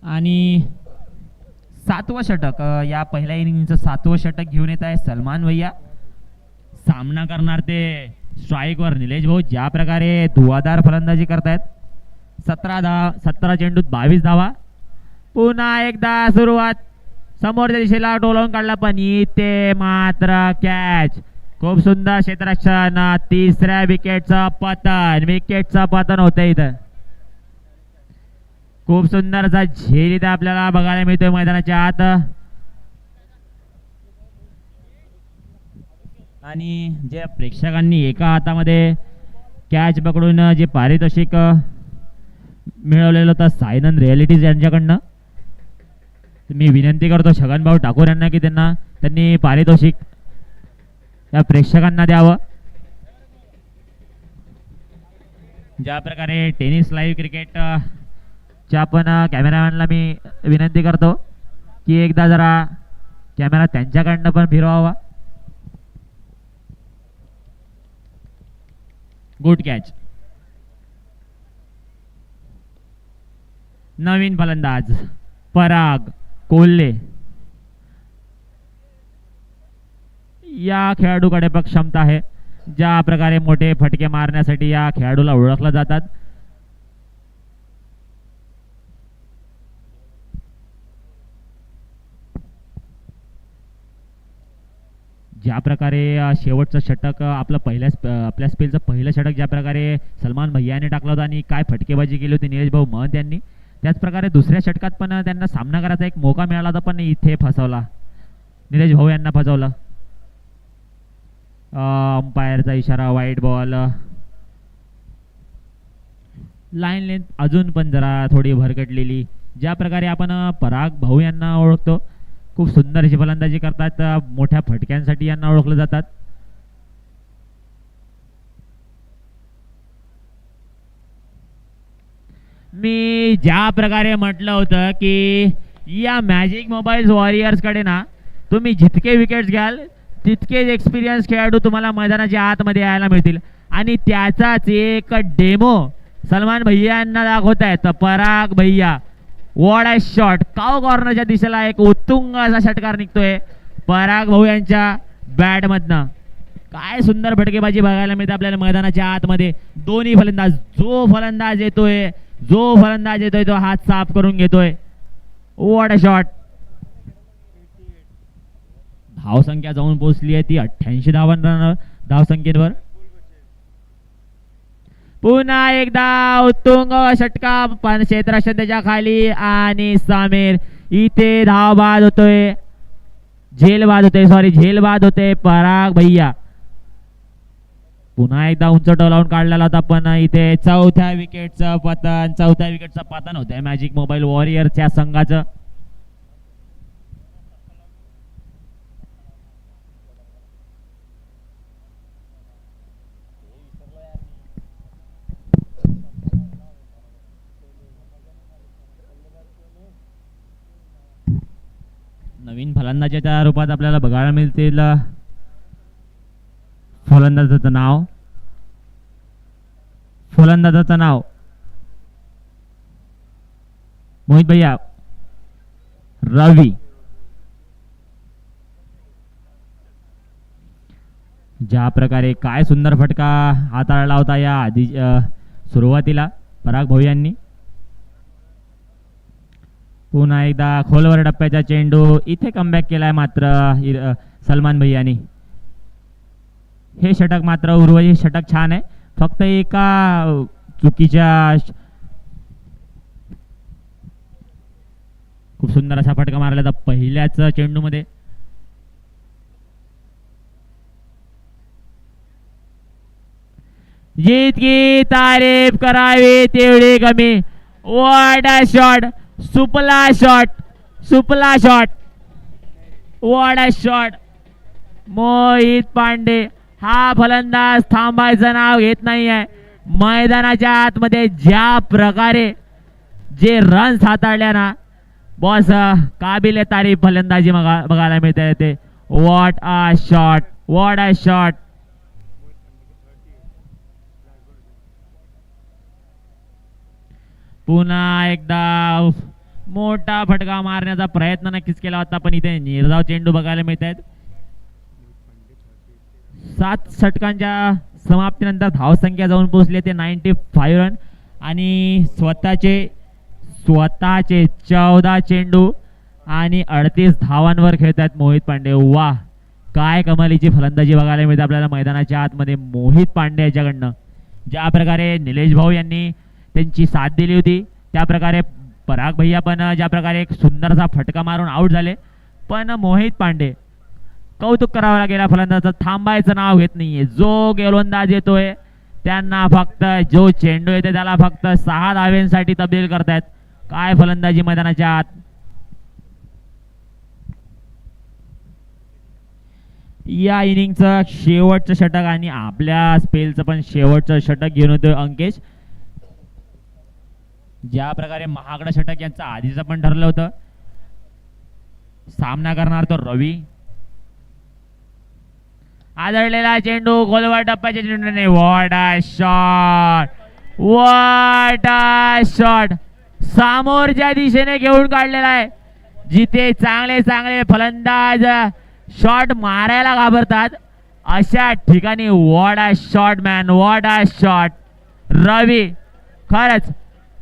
आणि 7वं षटक, या पहिल्या इनिंगचं 7वं षटक घेऊन येत आहे सलमान भैया. सामना करणार ते स्ट्राईकवर निलेश भाऊ. ज्या प्रकारे धुवाधार फलंदाजी करतायत. 17 चेंडूत 22 धावा. पुन्हा एकदा सुरुवात. समोरच्या दिशेला डोलावून काढला, पण इथे मात्र कॅच. खूप सुंदर क्षेत्ररक्षण. 3ऱ्या विकेटचं पतन होतं इथं. खूप सुंदर असा झेल इथे आपल्याला बघायला मिळतोय मैदानाच्या आत. आणि जे प्रेक्षकांनी एका हातामध्ये कॅच पकडून जे पारितोषिक मिळवलेलं होतं सायनन रिअलिटीज यांच्याकडनं, मी विनंती करतो छगनभाऊ ठाकूर यांना की त्यांनी पारितोषिक या प्रेक्षकांना द्यावं. ज्या प्रकारे टेनिस लाईव्ह क्रिकेट पण कॅमेरामॅनला मी विनंती करतो की एकदा जरा कॅमेरा त्यांच्याकडनं पण फिरवावा. Good catch. नवीन फलंदाज पराग कोल्हे. या खेळाडूकडे पण क्षमता आहे. ज्या प्रकारे मोठे फटके मारण्यासाठी या खेळाडूला ओळखलं जातात. ज्या प्रकारे शेवटचं षटक आपलं आपल्या स्पेलचं पहिलं षटक ज्या प्रकारे सलमान भैयाने टाकलं होतं आणि काय फटकेबाजी केली होती निलेश भाऊ महंत यांनी, त्याच प्रकारे दुसऱ्या षटकात पण त्यांना सामना करायचा एक मौका मिळाला होता, पण इथे फसवला. निलेश भाऊ यांना फसवलं. अंपायरचा इशारा, वाईट बॉल. लाईन लेंथ अजून पण जरा थोडी भरकटलेली. ज्या प्रकारे आपण पराग भाऊ यांना ओळखतो, खूप सुंदर अशी फलंदाजी करतात, मोठ्या फटक्यांसाठी यांना ओळखलं जातात. मी ज्या प्रकारे म्हटलं होतं की या मॅजिक मोबाईल वॉरियर्सकडे ना तुम्ही जितके विकेट्स घ्याल तितकेच एक्सपिरियन्स खेळाडू तुम्हाला मैदानाच्या आतमध्ये यायला मिळतील आणि त्याचाच एक डेमो सलमान भैया यांना दाखवत आहेत. पराग भैया वॉट अ शॉट, काव कॉर्नरच्या दिशेला एक उत्तुंग असा षटकार निघतोय पराग भाऊ यांच्या बॅट मधनं. काय सुंदर फटकेबाजी बघायला मिळते आपल्याला मैदानाच्या आतमध्ये. दोन्ही फलंदाज, जो फलंदाज येतोय तो हात साफ करून घेतोय. What a shot. धावसंख्या जाऊन पोहोचली आहे ती 88 धावसंख्येवर. पुन्हा एकदा उत्तुंग षटका क्षेत्ररक्षण त्याच्या खाली आणि समीर इथे धाव बाद होतोय, झेल बाद होते पराग भैया. पुन्हा एकदा उंच टोलावून काढलेला होता पण इथे चौथ्या विकेटचं पतन होतंय मॅजिक मोबाईल वॉरियरच्या संघाचं. नवीन फलंदाजाच्या रूपात आपल्याला बघायला मिळतील. फलंदाजाचं नाव मोहित भैया रवी. ज्या प्रकारे काय सुंदर फटका हाताळला होता या आधी सुरुवातीला पराग भाऊ यांनी. पुन्हा एकदा खोलवर टप्प्याचा चेंडू इथे कमबॅक केलाय मात्र सलमान भैयानी. हे षटक मात्र उर्वरित षटक छान आहे, फक्त एका चुकीच्या खूप सुंदर असा फटका मारला होता पहिल्याच चेंडू मध्ये. जितकी तारीफ करावी तेवढी कमी. व्हॉट अ शॉट, सुपला shot. What a shot. Mohit Pande हा फलंदाज थांबायचं नाव घेत नाहीये. मैदानाच्या आतमध्ये ज्या प्रकारे जे रन्स हाताळल्या ना बॉस, काबिल तारीफ फलंदाजी बघायला मिळते ते. What a shot. पुन्हा एकदा मोठा फटका मारण्याचा प्रयत्न नक्कीच केला होता पण इथे निर्धाव चेंडू बघायला मिळत आहेत. 7 षटकांच्या समाप्तीनंतर धावसंख्या जाऊन पोहोचली ते 95 रन आणि स्वतःचे 14 चेंडू आणि 38 धावांवर खेळतात मोहित पांडे. वाह, काय कमालीची फलंदाजी बघायला मिळते आपल्याला मैदानाच्या आतमध्ये मोहित पांडे याच्याकडनं. ज्या प्रकारे निलेश भाऊ यांनी त्यांची साथ दिली होती त्या प्रकारे पराग भैया पण ज्या प्रकारे एक सुंदरसा फटका मारून आउट झाले पण मोहित पांडे कौतुक करावं लागेल फलंदाजाचं, थांबायचं नाव घेत नाहीये. जो गोलंदाज येतोय त्यांना फक्त जो चेंडू येते त्याला फक्त 6 धाव्यांसाठी तब्दील करतायत. काय फलंदाजी मैदानाच्या आत. या इनिंगचं शेवटचं षटक आणि आपल्या स्पेलचं पण शेवटचं षटक घेऊन होतं अंकेश. ज्या प्रकारे महागडा षटक यांचं आधीचं पण ठरलं होतं, सामना करणार तो रवी. आदळलेला चेंडू गोलवर टप्प्याच्या चेंडूने. What a shot. समोरच्या दिशेने घेऊन काढलेला आहे. जिथे चांगले फलंदाज शॉट मारायला घाबरतात अशा ठिकाणी what a shot man, what a shot. Ravi खरंच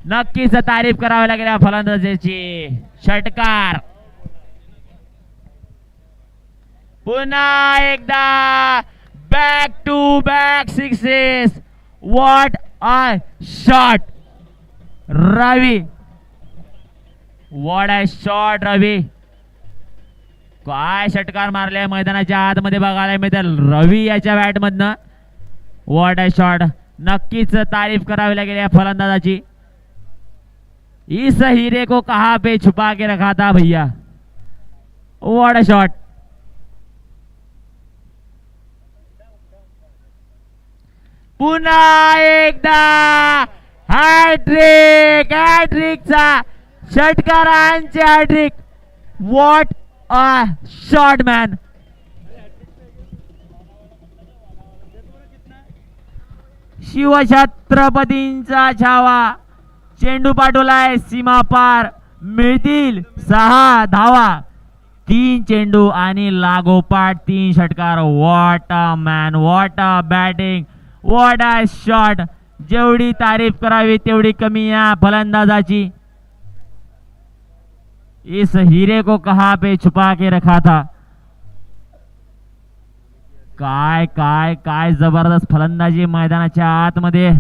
नक्कीच तारीफ करावी लागेल या फलंदाजाची. षटकार पुन्हा एकदा back to back sixes. What a shot Ravi. What a shot Ravi. काय षटकार मारले मैदानाच्या आतमध्ये बघायला मिळते रवी याच्या बॅट मधनं. What a shot. नक्कीच तारीफ करावी लागेल या फलंदाजाची. इस हीरे को कहां पे छुपा के रखा था भैया. What a shot. पुन्हा एकदा हॅट्रिक, हॅट्रिकचा षटकारांचे hattrick. What a shot man. शिवछत्रपतींचा छावा. चेंडू पाठवलाय सीमा पार. मिळतील 6 धावा. 3 चेंडू आणि लागोपाठ 3 षटकार. What a man, what a batting, what a shot. जेवढी तारीफ करावी तेवढी कमी या फलंदाजाची. इस हीरे को कहां पे छुपा के रखा था. काय काय काय जबरदस्त फलंदाजी मैदानाच्या आतमध्ये.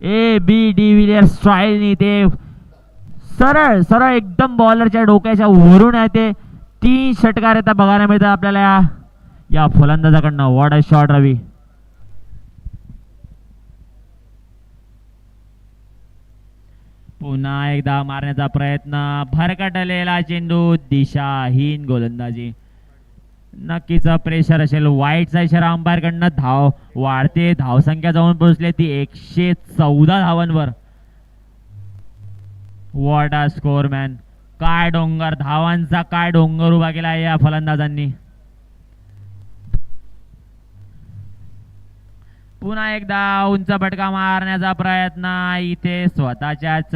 ए बी डिव्हिलियर स्टाईलनी ते सरळ सरळ एकदम बॉलरच्या डोक्याच्या वरून आहे ते 3 षटकार येतात बघायला मिळतात आपल्याला या फलंदाजाकडनं. व्हॉट अ शॉट रवी. पुन्हा एकदा मारण्याचा प्रयत्न. भरकटलेला चेंडू. दिशाहीन गोलंदाजी. नक्कीच प्रेशर असेल. वाईटचा इशारा अंपायर कडनं. धाव वाढते. धावसंख्या जाऊन पोहोचली ती 114 धावांवर. What a score man. काय डोंगर धावांचा काय डोंगर उभा केला या फलंदाजांनी. पुन्हा एकदा उंच फटका मारण्याचा प्रयत्न. इथे स्वतःच्याच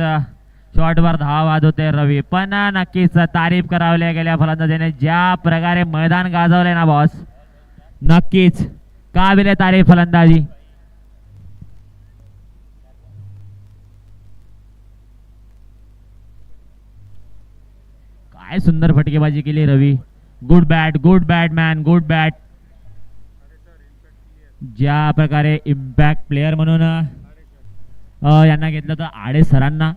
शॉटवर धाव वाजवते रवी. पण नक्कीच तारीफ करावल्या गेल्या फलंदाजाने. ज्या प्रकारे मैदान गाजवले ना बॉस, नक्कीच काबिले तारीफ फलंदाजी. काय सुंदर फटकेबाजी केली Ravi. Good bat man, good bat. ज्या प्रकारे इम्पॅक्ट प्लेयर म्हणून यांना घेतलं तर आडे सरांना,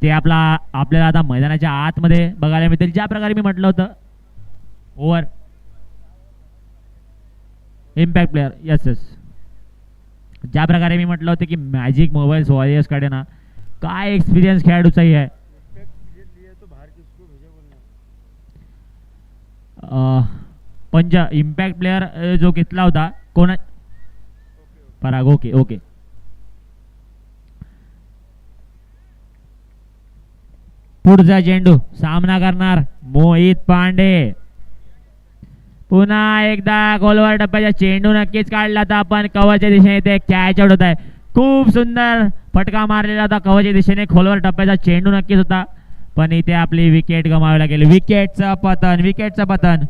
ते आपल्याला आता मैदानाच्या आतमध्ये बघायला मिळतील. ज्या प्रकारे मी म्हटलं होतं over impact player. Yes yes. ज्या प्रकारे मी म्हटलं होतं की मॅजिक मोबाईल वॉरियर्स कडे ना काय एक्सपिरियन्स खेळाडूचाही आहे. पंच इम्पॅक्ट प्लेयर जो घेतला होता कोणा पराग. Okay okay. पुढचा चेंडू सामना करणार मोहित पांडे. पुन्हा एकदा गोलवर टप्प्याचा चेंडू नक्कीच काढला होता पण कव्हरच्या दिशेने ते कॅच आउट होत आहे. खूप सुंदर फटका मारलेला होता कव्हरच्या दिशेने. खोलवर टप्प्याचा चेंडू नक्कीच होता पण इथे आपली विकेट गमावायला गेली. विकेटचं पतन, विकेटचं पतन.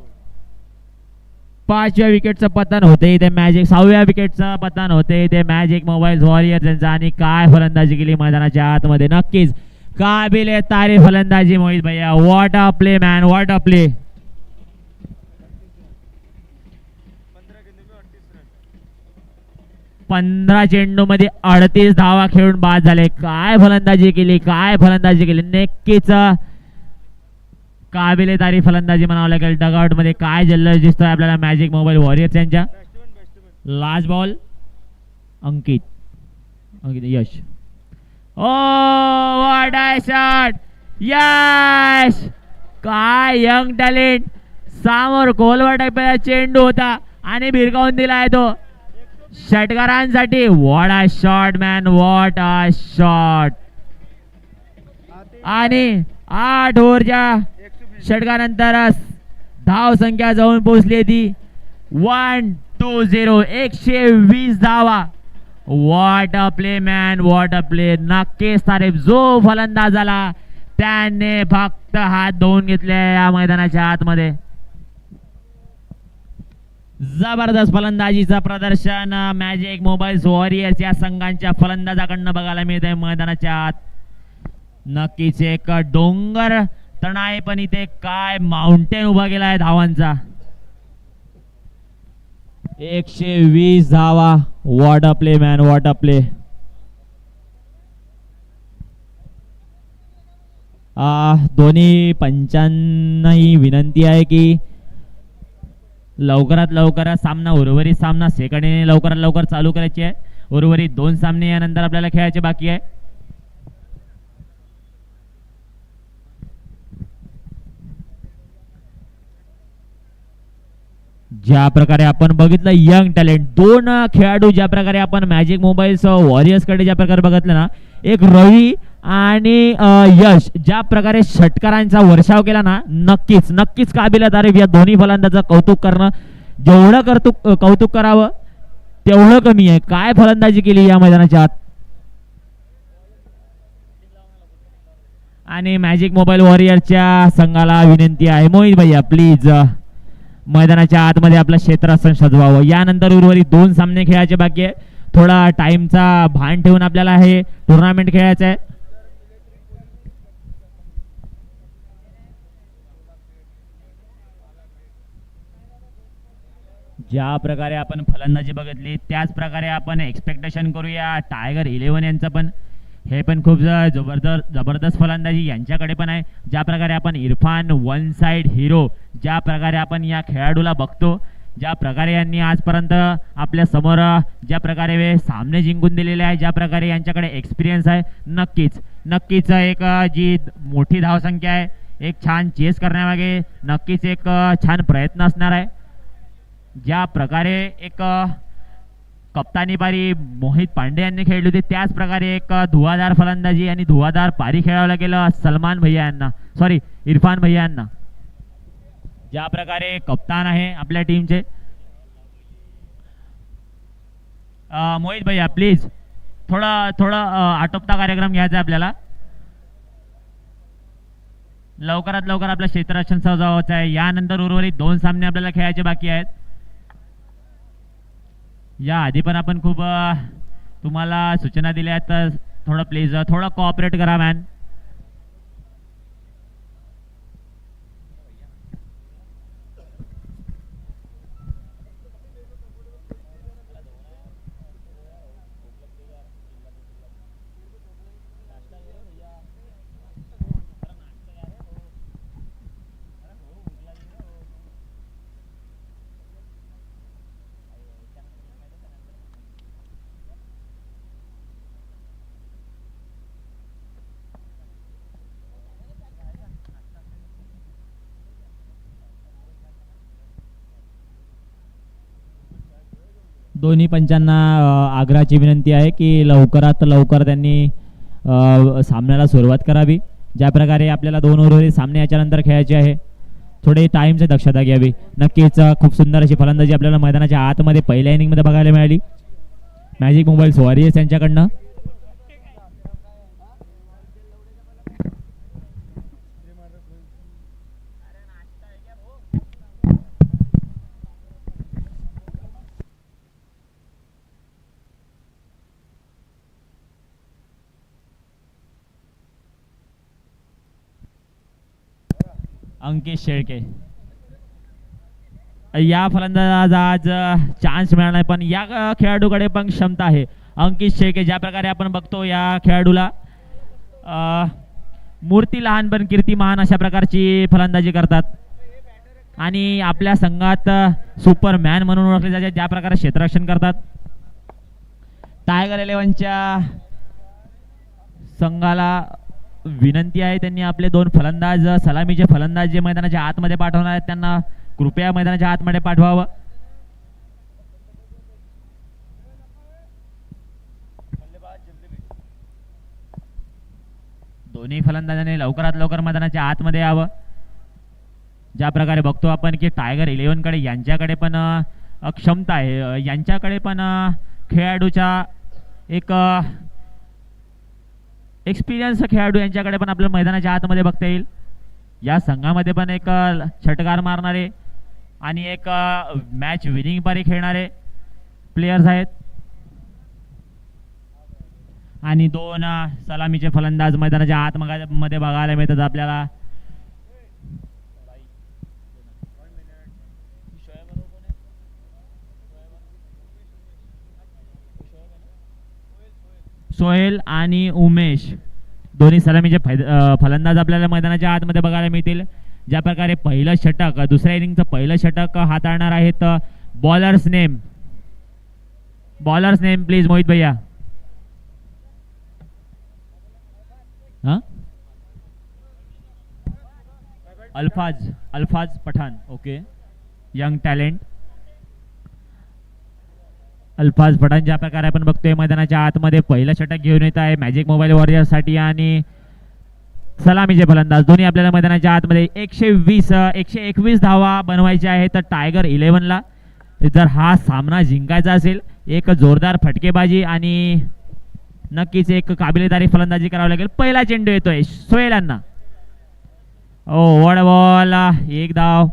5व्या विकेटचं पतन होते इथे मॅजिक. 6व्या विकेटचं पतन होते इथे मॅजिक मोबाईल वॉरियर्स यांचा. आणि काय फलंदाजी केली मैदानाच्या आतमध्ये. नक्कीच काबिले तारीफ फलंदाजी मोहित भैया. What a play man, what a play. 15 चेंडू मध्ये 38 धावा खेळून बाद झाले. काय फलंदाजी केली, काय फलंदाजी केली. नक्कीच काबिले तारीफ फलंदाजी म्हणावं लागेल. डगआउट मध्ये काय जल्लोष दिसतोय आपल्याला मॅजिक मोबाईल वॉरियर्स यांच्या. Last ball Ankit, Yash. Oh what a shot. Yash काय यंग टॅलेंट. समोर गोलवर टाकलेला चेंडू होता आणि भिरकावून दिलाय तो षटकारांसाठी. What a shot man, what a shot. आणि 8 ओव्हरच्या षटकानंतर धाव संख्या जाऊन पोहोचली ती 120. 120 धावा. What a play man, what a play. नक्कीच तारीफ. जो फलंदाज आला त्याने फक्त हात धुवून घेतले या मैदानाच्या आतमध्ये. जबरदस्त फलंदाजीचं प्रदर्शन मॅजिक मोबाईल वॉरियर्स या संघांच्या फलंदाजाकडनं बघायला मिळत आहे मैदानाच्या आत. नक्कीच एक डोंगर तण आहे पण इथे काय माउंटेन उभा केला आहे धावांचा. 120 धावा. What a play man, what a play. दोन्ही पंचांनाही विनंती आहे की लवकरात लवकर सामना, उर्वरित सामना सेकंड इनिंग लवकरात लवकर चालू करायची आहे. उर्वरित 2 सामने यानंतर आपल्याला खेळायचे बाकी आहे. ज्या प्रकारे आपण बघितलं यंग टॅलेंट दोन खेळाडू ज्या प्रकारे आपण मॅजिक मोबाईल्स वॉरियर्स कडे ज्या प्रकारे बघितलं ना, एक रवी आणि यश ज्या प्रकारे षटकारांचा वर्षाव केला ना, नक्कीच नक्कीच काबिल तारीफ या दोन्ही फलंदाजाचं कौतुक करणं. जेवढं कौतुक करावं तेवढं कमी आहे. काय फलंदाजी केली या मैदानाच्या आत. आणि मॅजिक मोबाईल वॉरियरच्या संघाला विनंती आहे, मोहित भैया प्लीज मैदानाच्या आतमध्ये आपलं क्षेत्ररक्षण सजवावं. यानंतर उर्वरित 2 सामने खेळायचे बाकी आहे. थोडा टाइमचा भान ठेवून आपल्याला हे टुर्नामेंट खेळायचं आहे. ज्या प्रकारे आपण फलंदाजी बघितली त्याच प्रकारे आपण एक्सपेक्टेशन करूया टायगर 11 यांचं पण. हे पण खूप जबरदस्त फलंदाजी यांच्याकडे पण आहे. ज्या प्रकारे आपण इरफान वन साइड हिरो ज्या प्रकारे आपण या खेळाडूला बघतो, ज्या प्रकारे यांनी आजपर्यंत आपल्या समोर ज्या प्रकारे सामने जिंकून दिलेले आहे, ज्या प्रकारे यांच्याकडे एक्सपिरियन्स आहे, नक्कीच नक्कीच एक जी मोठी धावसंख्या आहे, एक छान चेस करण्यामागे नक्कीच एक छान प्रयत्न असणार आहे. ज्या प्रकारे एक कप्तानी पारी मोहित पांडे यांनी खेळली होती त्याच प्रकारे एक धुवाधार फलंदाजी आणि धुवाधार पारी खेळायला गेलं सलमान भैया यांना, सॉरी इरफान भैया यांना. ज्या प्रकारे कप्तान आहे आपल्या टीमचे मोहित भैया प्लीज थोडा आटोपता कार्यक्रम घ्यायचा आपल्याला. लवकरात लवकर आपलं क्षेत्ररक्षण सजवायचं आहे. यानंतर उर्वरित 2 सामने आपल्याला खेळायचे बाकी आहेत. या आधी पण आपण खूप तुम्हाला सूचना दिल्या आहेत, तर थोडं प्लीज थोडं कोऑपरेट करा मॅन. दोन्ही पंचांना आग्रहाची विनंती आहे की लवकरात लवकर त्यांनी सामन्याला सुरुवात करावी. ज्या प्रकारे आपल्याला 2 ओव्हर सामने याच्यानंतर खेळायचे आहे, थोडे टाईमची दक्षता घ्यावी. नक्कीच खूप सुंदर अशी फलंदाजी आपल्याला मैदानाच्या आतमध्ये पहिल्या इनिंगमध्ये बघायला मिळाली मॅजिक मोबाईल्स वॉरियर्स यांच्याकडनं. अंकित शेळके या फलंदाजाला आज चान्स मिळाला नाही, पण या खेळाडूकडे पण क्षमता आहे. अंकित शेळके ज्या प्रकारे आपण बघतो या खेळाडूला मूर्ती लहान पण कीर्ती महान अशा प्रकारची फलंदाजी करतात आणि आपल्या संघात सुपरमॅन म्हणून ओळखले जाते. ज्या प्रकारे क्षेत्ररक्षण करतात. टायगर 11च्या संघाला विनंती आहे त्यांनी आपले 2 फलंदाज सलामीचे फलंदाज जे मैदानाच्या आतमध्ये पाठवणार आहेत त्यांना कृपया मैदानाच्या आतमध्ये पाठवावं. दोन्ही फलंदाजांनी लवकरात लवकर मैदानाच्या आतमध्ये यावं. ज्या प्रकारे बघतो आपण की टायगर 11 कडे यांच्याकडे पण क्षमता आहे, यांच्याकडे पण खेळाडूच्या एक एक्सपिरियन्स खेळाडू यांच्याकडे पण आपल्या मैदानाच्या आतमध्ये बघता येईल. या संघामध्ये पण एक षटकार मारणारे आणि एक मॅच विनिंग पारी खेळणारे प्लेयर्स आहेत आणि 2 सलामीचे फलंदाज मैदानाच्या आतमध्ये बघायला मिळतात आपल्याला. सोहेल आणि उमेश दोन्ही सलामीचे फलंदाज आपल्याला मैदानाच्या आतमध्ये बघायला मिळतील. ज्या प्रकारे पहिलं षटक दुसऱ्या इनिंगचं पहिलं षटक हाताळणार आहेत बॉलर्स नेम प्लीज मोहित भैया. हाँ अल्फाज पठान ओके यंग टॅलेंट अल्फाज पठाण ज्या प्रकारे आपण बघतोय मैदानाच्या आतमध्ये पहिलं षटक घेऊन येत आहे मॅजिक मोबाईल वॉरियर्ससाठी आणि सलामीचे फलंदाज दोन्ही आपल्याला मैदानाच्या आतमध्ये 121 धावा बनवायच्या आहे तर टायगर 11ला जर हा सामना जिंकायचा असेल एक जोरदार फटकेबाजी आणि नक्कीच एक काबिलेदारी फलंदाजी करावी लागेल. पहिला चेंडू येतोय सोहेलांना. वड बॉल एक धाव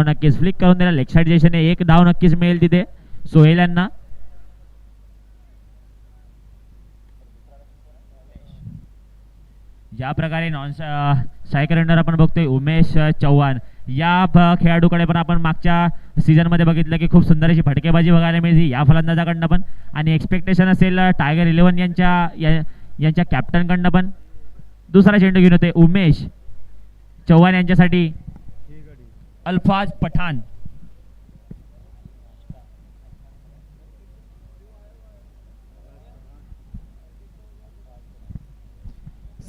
नक्कीच फ्लिक करून दिला लेग साइड दिशेने. एक धाव नक्कीच मिळेल तिथे सोहेलांना. ज्या प्रकारे नॉन स्ट्रायकर रनर आपण बघतोय उमेश चव्हाण या खेळाडूकडे पण आपण मागच्या सीझन मध्ये बघितलं की खूप सुंदर अशी फटकेबाजी बघायला मिळते या फलंदाजाकडनं पण आणि एक्सपेक्टेशन असेल टायगर 11 यांच्या कॅप्टन कडनं पण. दुसरा चेंडू घेऊन होते उमेश चव्हाण यांच्यासाठी अल्फाज पठाण.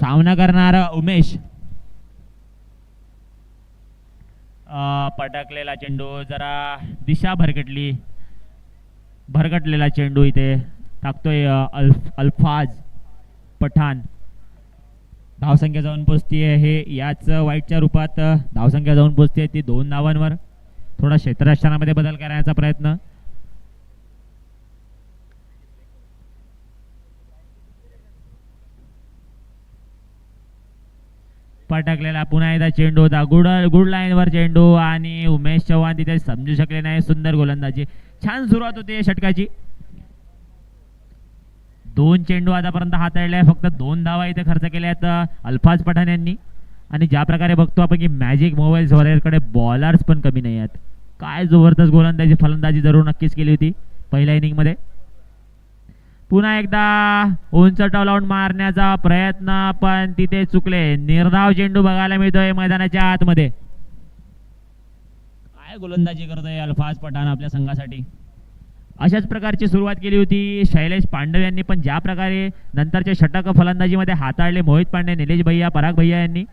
सामना करणारा उमेश. पटकलेला चेंडू जरा दिशा भरकटलेला चेंडू इथे टाकतोय अल्फाज पठाण. धावसंख्या जाऊन पोचतीये हे याच वाईटच्या रूपात धावसंख्या जाऊन पोचते ती 2 धावांवर. थोडा क्षेत्ररक्षणामध्ये बदल करण्याचा प्रयत्न. पटकलेला पुन्हा एकदा चेंडू होता गुड लाईन वर चेंडू आणि उमेश चव्हाण तिथे समजू शकले नाही. सुंदर गोलंदाजी छान सुरुवात होते षटकाची. 2 चेंडू आतापर्यंत हाताळले फक्त 2 धावा इथे खर्च केल्या आहेत अल्फाज पठाण यांनी. आणि ज्या प्रकारे बघतो आपण की मॅजिक मोबाईल वॉरियरकडे बॉलर्स पण कमी नाही आहेत. काय जबरदस्त गोलंदाजी फलंदाजी जरूर नक्कीच केली होती पहिल्या इनिंग मध्ये. पुन्हा एकदा उंच टॉ लावून मारण्याचा प्रयत्न पण तिथे चुकले. निर्धाव चेंडू बघायला मिळतोय मैदानाच्या आतमध्ये. काय गोलंदाजी करतोय अल्फाज पठाण आपल्या संघासाठी. अशाच प्रकारची सुरुवात केली होती शैलेश पांडव यांनी पण ज्या प्रकारे नंतरचे षटक फलंदाजीमध्ये हाताळले मोहित पांडे निलेश भैया पराग भैया यांनी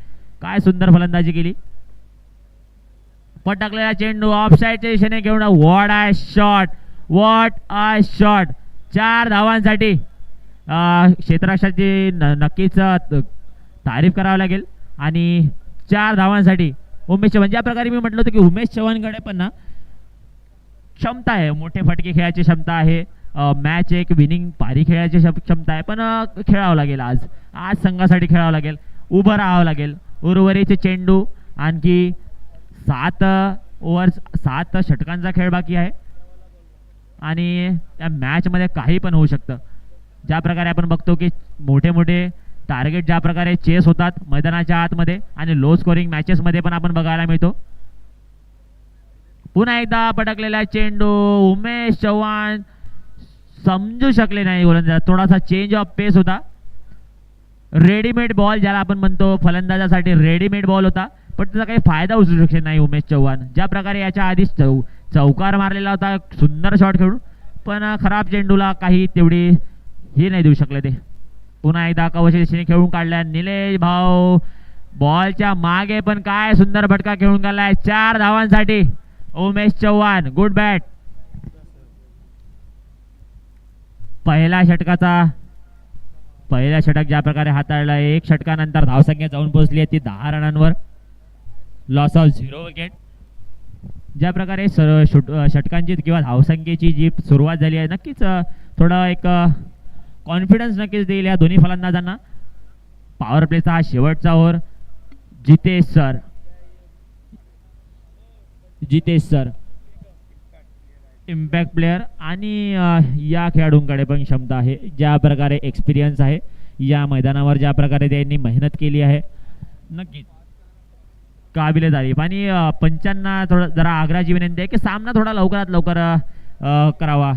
काय सुंदर फलंदाजी केली. पटकलेला चेंडू ऑफसाइडच्या दिशेने घेऊन व्हॉट अ शॉट 4 धावांसाठी क्षेत्ररक्षणाची नक्कीच तारीफ करावी लागेल. आणि 4 धावांसाठी उमेश चव्हाण ज्या प्रकारे मी म्हटलं होतं की उमेश चव्हाणकडे पण ना क्षमता आहे मोठे फटके खेळायची क्षमता आहे. मॅच एक विनिंग पारी खेळायची क्षमता आहे पण खेळावं लागेल आज संघासाठी खेळावं लागेल उभं राहावं लागेल. उर्वरित चेंडू आणखी 7 ओव्हर्स 7 षटकांचा खेळ बाकी आहे आणि त्या मॅच मध्ये काही पण होऊ शकतं. ज्या प्रकारे आपण बघतो की मोठे टार्गेट ज्या प्रकारे चेस होतात मैदानाच्या आतमध्ये आणि लो स्कोरिंग मॅचेस मध्ये पण आपण बघायला मिळतो. पुन्हा एकदा पटकलेला चेंडू उमेश चव्हाण समजू शकले नाही गोलंदाज. थोडासा चेंज ऑफ पेस होता. रेडीमेड बॉल ज्याला आपण म्हणतो फलंदाजासाठी रेडीमेड बॉल होता पण त्याचा काही फायदा उचलू शकले नाही उमेश चव्हाण. ज्या प्रकारे याच्या आधीच चौकार मारलेला होता सुंदर शॉट खेळून पण खराब चेंडूला काही तेवढी हे नाही देऊ शकले ते. पुन्हा एकदा कवच्या दिशेने खेळून काढल्या निलेश भाऊ बॉलच्या मागे पण काय सुंदर फटका खेळून काढलाय. 4 धावांसाठी उमेश चव्हाण गुड बॅट. पहिला षटक ज्या प्रकारे हाताळला 1 षटकानंतर धावसंख्या जाऊन पोहोचली आहे ती 10 रनांवर. Loss of 0 wicket. ज्या प्रकारे षटकांची किंवा धावसंख्येची जी सुरुवात झाली आहे नक्कीच थोडा एक कॉन्फिडन्स नक्कीच देईल या दोन्ही फलंदाजांना. पॉवर प्लेचा हा शेवटचा over. Jitesh sir impact player आणि या खेळाडूंकडे पण क्षमता आहे ज्या प्रकारे एक्सपिरियन्स आहे या मैदानावर ज्या प्रकारे त्यांनी मेहनत केली आहे नक्कीच काबिले तारीफ. आणि पंचांना थोडं जरा आग्रहाची विनंती आहे की सामना थोडा लवकरात लवकर करावा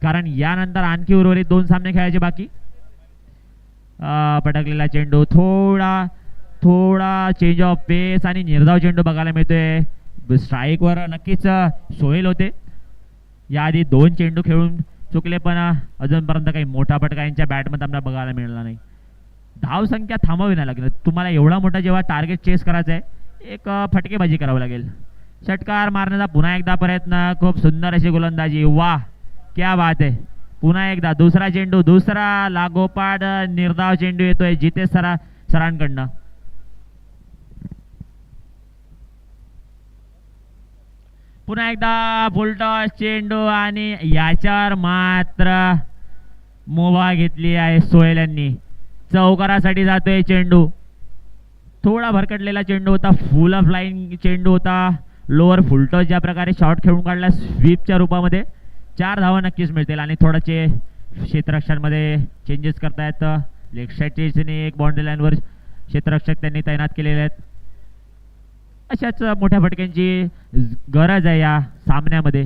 कारण यानंतर आणखी उर्वरित 2 सामने खेळायचे बाकी. पटकलेला चेंडू थोडा चेंज ऑफ पेस आणि निर्धाव चेंडू बघायला मिळतोय. स्ट्राईकवर नक्कीच सोहेल होते. याआधी 2 चेंडू खेळून चुकले पण अजूनपर्यंत काही मोठा फटका यांच्या बॅटमध्ये आपल्याला बघायला मिळाला नाही. धावसंख्या थांबवावी नाही लागेल. तुम्हाला एवढा मोठा जेव्हा टार्गेट चेस करायचं आहे एक फटकेबाजी करावी लागेल. षटकार मारण्याचा पुन्हा एकदा प्रयत्न. खूप सुंदर अशी गोलंदाजी. वाह क्या बात आहे. पुन्हा एकदा दुसरा चेंडू, दुसरा लागोपाठ निर्धाव चेंडू येतोय जितेश सरांकडनं. पुन्हा एकदा फुलटॉस चेंडू आणि याच्यावर मात्र मोभा घेतली आहे सोहेल यांनी. चौकारासाठी जातोय चेंडू. थोडा भरकटलेला चेंडू होता, फुल ऑफ लाईन चेंडू होता. लोअर फुलटॉस ज्या प्रकारे शॉट खेळून काढला स्वीपच्या रूपामध्ये 4 धावा नक्कीच मिळतील. आणि थोडाचे क्षेत्ररक्षणामध्ये चेंजेस करतायत. लेग साईडने एक बाउंड्री लाईनवर क्षेत्ररक्षक त्यांनी तैनात केलेले आहेत. अशाच मोठ्या फटक्यांची गरज आहे या सामन्यामध्ये.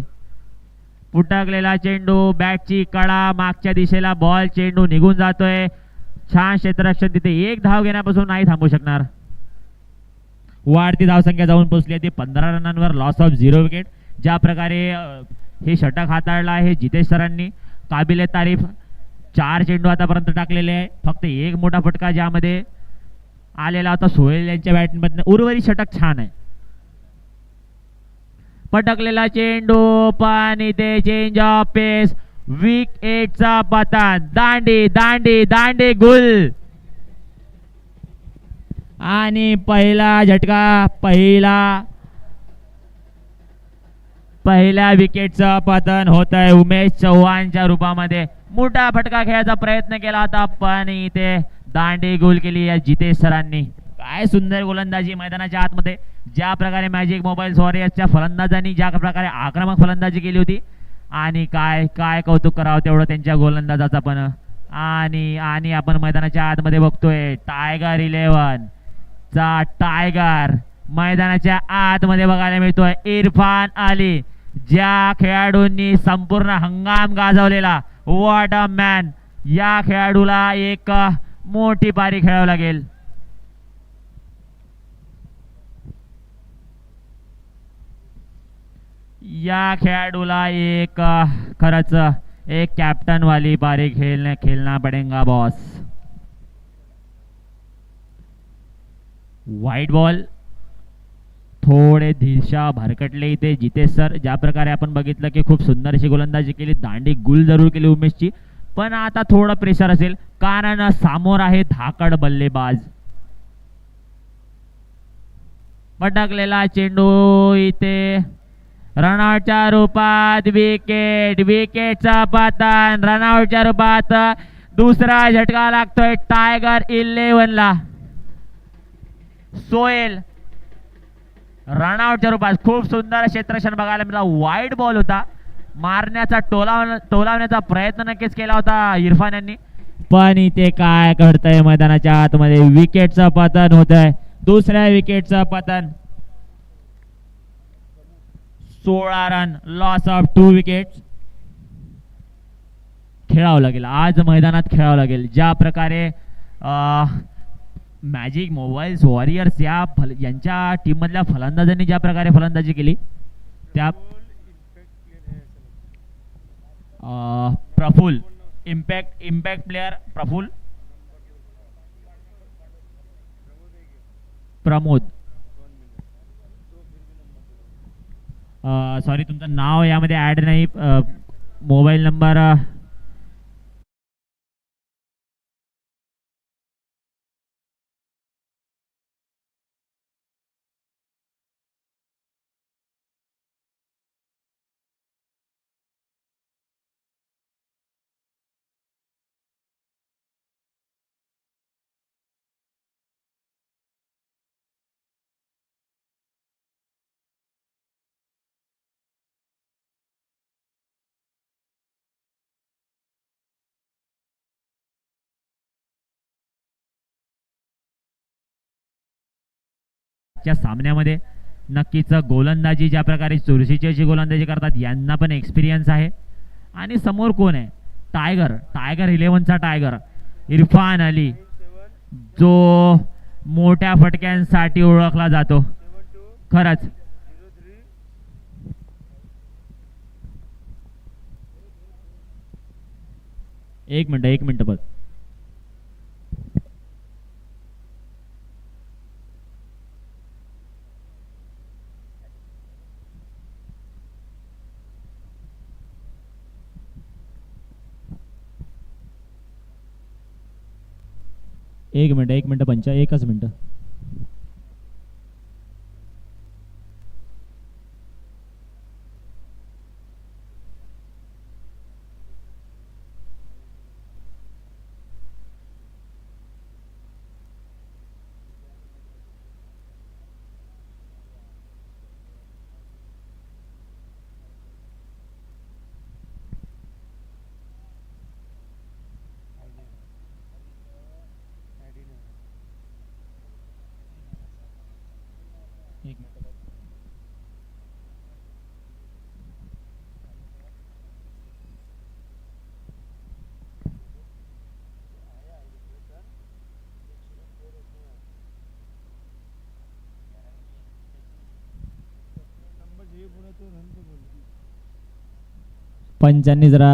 फुटकलेला चेंडू, बॅटची कडा, मागच्या दिशेला बॉल, चेंडू निघून जातोय. छान क्षेत्ररक्षण तिथे. एक धाव घेण्यापासून नाही थांबू शकणार. वाढती धावसंख्या जाऊन पोहोचली आहे ती 15 रनांवर. Loss of 0 wicket. ज्या प्रकारे हे षटक हाताळलं आहे जितेश सरांनी, काबिले तारीफ. 4 चेंडू आतापर्यंत टाकलेले आहे. फक्त एक मोठा फटका ज्यामध्ये आलेला होता सोहेल यांच्या बॅटमधनं. उर्वरित षटक छान आहे. पटकलेला चेंडू, पण इथे चेंज ऑफ पेस. विकेटचा पतन. दांडी दांडी दांडी गुल. आणि पहिला झटका, पहिल्या विकेटचं पतन होत आहे उमेश चव्हाणच्या रूपामध्ये. मोठा फटका खेळायचा प्रयत्न केला होता, पण इथे दांडी गोल केली या जितेश सरांनी. काय सुंदर गोलंदाजी मैदानाच्या आतमध्ये. ज्या प्रकारे मॅजिक मोबाईल्स वॉरियर्सच्या फलंदाजांनी ज्या प्रकारे आक्रमक फलंदाजी केली होती, आणि काय काय कौतुक करावं तेवढं त्यांच्या गोलंदाजाचा पण. आणि आपण मैदानाच्या आतमध्ये बघतोय टायगर 11 चा टायगर मैदानाच्या आतमध्ये बघायला मिळतोय. इरफान अली, ज्या खेळाडूंनी संपूर्ण हंगाम गाजवलेला. What a man. या खेळाडूला एक मोठी पारी खेळावं लागेल. या खेळाडूला एक खरंच एक कॅप्टन वाली पारी खेलना पडेगा बॉस. White ball. थोडे दिशा भरकटले इथे जितेश सर. ज्या प्रकारे आपण बघितलं की खूप सुंदर अशी गोलंदाजी केली, दांडी गुल जरूर केली उमेशची, पण आता थोडं प्रेशर असेल कारण समोर आहे धाकड बल्लेबाज. पटकलेला चेंडू, इथे रनआउटच्या रूपात विकेट. विकेटचा पतन रनआउटच्या रूपात. दुसरा झटका लागतोय टायगर 11 ला. सोहेल रनआउटच्या रूपात. खूप सुंदर क्षेत्ररक्षण बघायला मिळाला. वाईट बॉल होता, मारण्याचा टोलावण्याचा प्रयत्न नक्कीच केला होता इरफान यांनी, पण इथे काय घडतंय मैदानाच्या आतमध्ये. विकेटचं पतन होत आहे. दुसऱ्या विकेटचं पतन. 16 रन. Loss of 2 wicket. खेळावं लागेल आज मैदानात, खेळावं लागेल. ज्या प्रकारे मॅजिक मोबाईल्स वॉरियर्स यांच्या टीम मधल्या फलंदाजांनी ज्या प्रकारे फलंदाजी केली, त्या Praful impact player Pramod, sorry तुमचं नाव यामध्ये ऍड नाही. मोबाईल नंबर च्या सामन्यामध्ये नक्कीच गोलंदाजी ज्या प्रकारे चुरशीची अशी गोलंदाजी करतात यांना पण एक्सपिरियन्स आहे. आणि समोर कोण आहे? टायगर 11चा टायगर इरफान अली, जो मोठ्या फटक्यांसाठी ओळखला जातो. खरंच एक मिनिट बघ. एक मिनिट पंचा, एकच मिनिट. पंचांनी जरा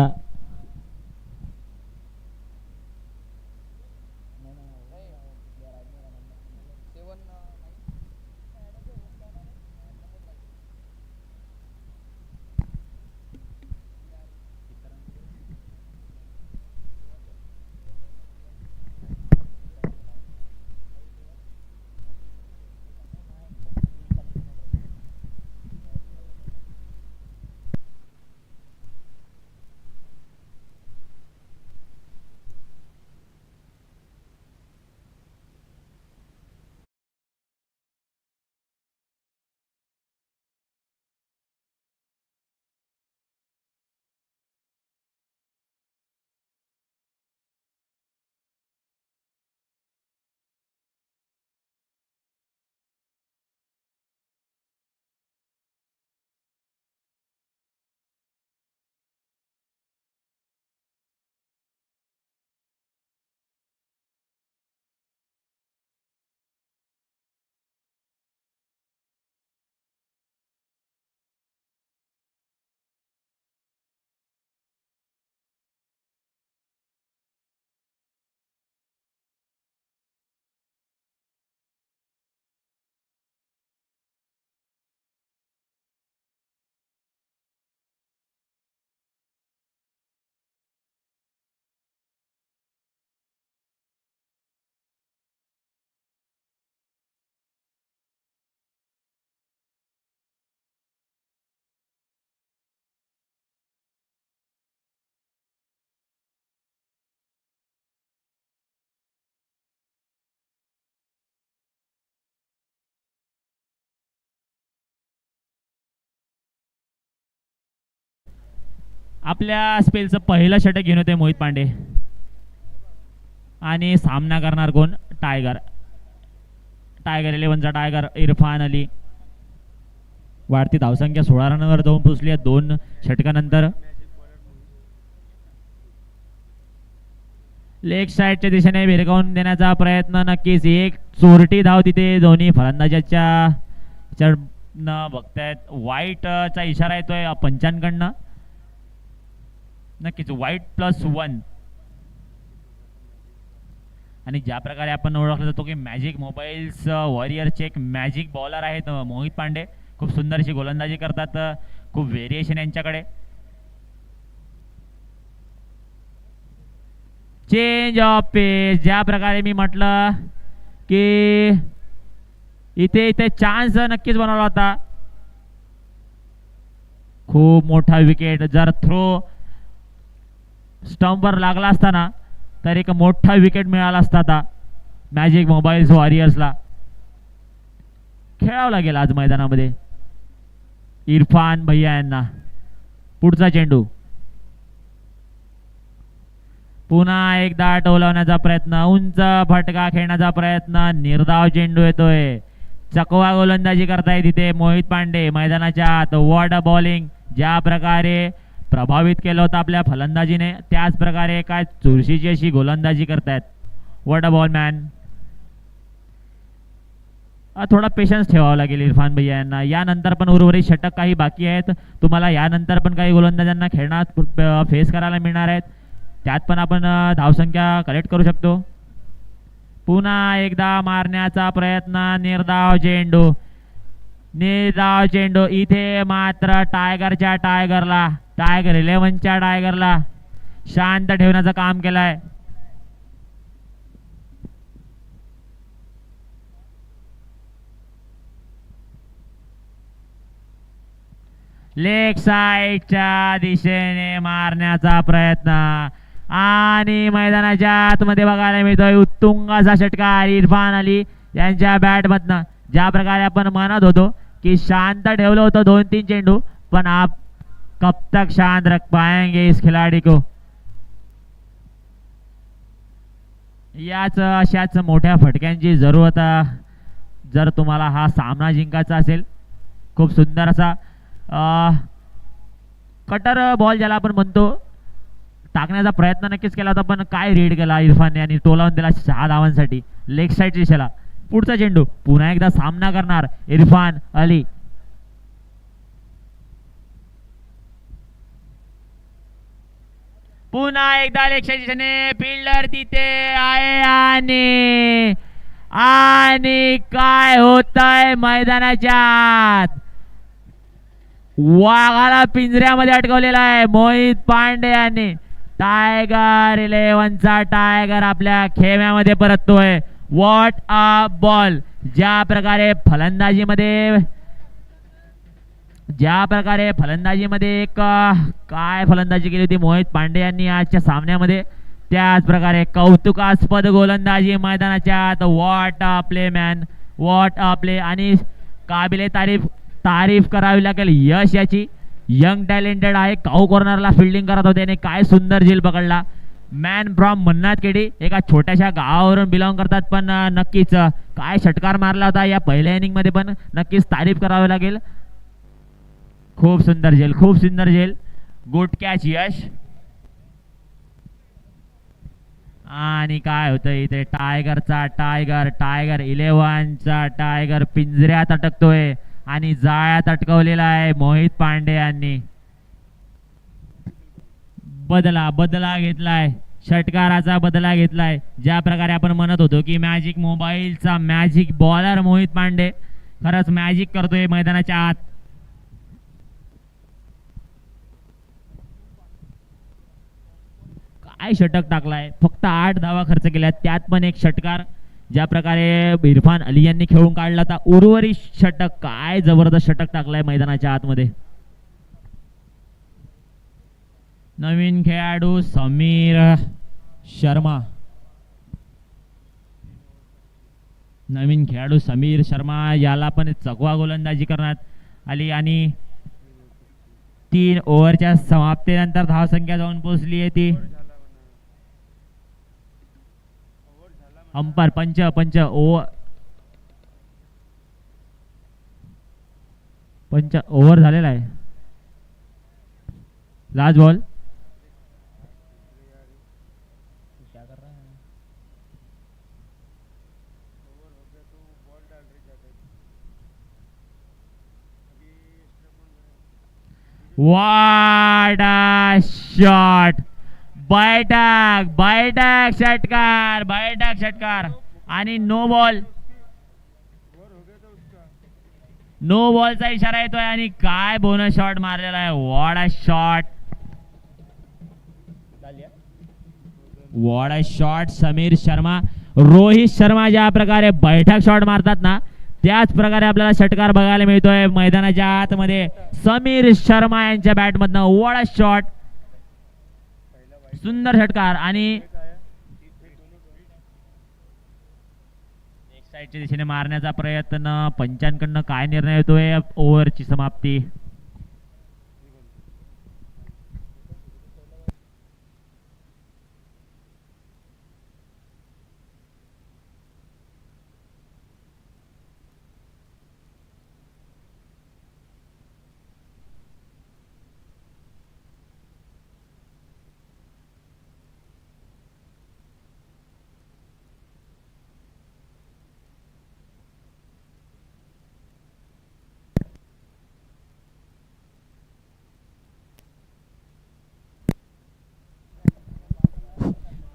आपल्या स्पेलचं पहिलं षटक घेऊन होते मोहित पांडे आणि सामना करणार कोण? टायगर. टायगर 11चा टायगर इरफान अली. वाढती धावसंख्या 16 रनवर जाऊन पोचली आहे 2 षटकानंतर. लेग साईडच्या दिशेने भिरकावून देण्याचा प्रयत्न. नक्कीच एक चोरटी धाव तिथे दोन्ही फलंदाजाच्या बघतायत. वाईटचा इशारा येतोय पंचांकडनं. नक्कीच वाईट +1. आणि ज्या प्रकारे आपण ओळखला जातो की मॅजिक मोबाईल्स वॉरियरचे एक मॅजिक बॉलर आहेत मोहित पांडे. खूप सुंदर अशी गोलंदाजी करतात. खूप व्हेरिएशन यांच्याकडे. चेंज ऑफ पेस. ज्या प्रकारे मी म्हटलं की इथे चान्स नक्कीच बनवला होता. खूप मोठा विकेट. जर थ्रो स्टंपवर लागला असताना तर एक मोठा विकेट मिळाला असता आता मॅजिक मोबाईल्स वॉरियर्सला. खेळावं लागेल आज मैदानामध्ये इरफान भैया यांना. पुढचा चेंडू पुन्हा एकदा टोलवण्याचा प्रयत्न. उंच फटका खेळण्याचा प्रयत्न. निर्धाव चेंडू येतोय. चकवा गोलंदाजी करताय तिथे मोहित पांडे मैदानाच्या आत. What bowling. ज्या प्रकारे प्रभावित केलं होतं आपल्या फलंदाजीने त्याच प्रकारे काय चुरशीची अशी गोलंदाजी करतायत. What a ball man. थोडा पेशन्स ठेवावा लागेल इरफान भैया यांना. यानंतर पण उर्वरित षटक काही बाकी आहेत. तुम्हाला यानंतर पण काही गोलंदाजांना खेळण्यात फेस करायला मिळणार आहेत. त्यात पण आपण धावसंख्या कलेक्ट करू शकतो. पुन्हा एकदा मारण्याचा प्रयत्न. निर्धाव चेंडू. निर्धाव चेंडू. इथे मात्र टायगरच्या टायगरला टायगर 11च्या टायगरला शांत ठेवण्याचं काम केलंय. लेग साईडच्या दिशेने मारण्याचा प्रयत्न आणि मैदानाच्या आतमध्ये बघायला मिळतोय उत्तुंग असा षटकार इरफान अली यांच्या बॅट मधनं. ज्या प्रकारे आपण म्हणत होतो की शांत ठेवलं होतं 2-3 चेंडू, पण आप कब तक शांत रख पाएंगे इस खिलाड़ी को. याच अशाच मोठ्या फटक्यांची जरूरत जर तुम्हाला हा सामना जिंकायचा असेल. खूप सुंदर असा कटर बॉल ज्याला आपण म्हणतो टाकण्याचा प्रयत्न नक्कीच केला होता, पण काय रीड केला इरफानने आणि टोलावून दिला 6 धावांसाठी लेग साईड दिशेला. पुढचा चेंडू पुन्हा एकदा सामना करणार इरफान अली. पुन्हा एकदा लेग साईड दिशेने फिल्डर तिथे आहे आणि काय होतंय मैदानाच्या आत. वाघाला पिंजऱ्यामध्ये अटकवलेला आहे मोहित पांडे यांनी. टायगर 11चा टायगर आपल्या खेम्यामध्ये परततोय. What a ball. ज्या प्रकारे फलंदाजीमध्ये एक काय फलंदाजी केली होती मोहित पांडे यांनी आजच्या सामन्यामध्ये, त्याच प्रकारे कौतुकास्पद गोलंदाजी मैदानाच्या आत. What a play man, what a play. आणि काबिले तारीफ करावी लागेल यश याची. यंग टॅलेंटेड आहे. काऊ कॉर्नरला फिल्डिंग करत होते आणि काय सुंदर झेल पकडला. मॅन फ्रॉम मन्नाथ केडी, एका छोट्याशा गावावरून बिलॉंग करतात, पण नक्कीच काय षटकार मारला होता या पहिल्या इनिंग मध्ये, पण नक्कीच तारीफ करावी लागेल. खूप सुंदर झेल, खूप सुंदर झेल. गुड कॅच यश. आणि काय होतं इथे टायगर 11चा टायगर पिंजऱ्यात अटकतोय आणि जाळ्यात अटकवलेला आहे मोहित पांडे यांनी. बदला घेतलाय, षटकाराचा बदला घेतलाय. ज्या प्रकारे आपण म्हणत होतो की मॅजिक मोबाईलचा मॅजिक बॉलर मोहित पांडे खरंच मॅजिक करतोय मैदानाच्या आत. काय षटक टाकलाय, फक्त 8 धावा खर्च केल्या, त्यात पण एक षटकार. ज्या प्रकारे इरफान अली यांनी खेळून काढला होता उर्वरित षटक, काय जबरदस्त षटक टाकलाय मैदानाच्या आतमध्ये. नवीन खेळाडू समीर शर्मा याला पण चकवा गोलंदाजी करण्यात आली आणि 3 ओव्हरच्या समाप्तीनंतर धावसंख्या जाऊन पोहोचली आहे ती. अंपायर पंच ओव्हर झालेला आहे. Last ball. What a shot. बैठक षटकार आणि नो बॉलचा इशारा येतोय आणि काय बोनस शॉट मारलेला आहे. What a shot Sameer Sharma. Rohit Sharma ज्या प्रकारे बैठक शॉट मारतात ना, त्याच प्रकारे आपल्याला षटकार बघायला मिळतोय मैदानाच्या आतमध्ये समीर शर्मा यांच्या बॅट मधनं. वॉट अ शॉट, सुंदर षटकार. आणि एक साईडच्या दिशेने मारण्याचा प्रयत्न. पंचांकडनं काय निर्णय येतोय. ओव्हरची समाप्ती.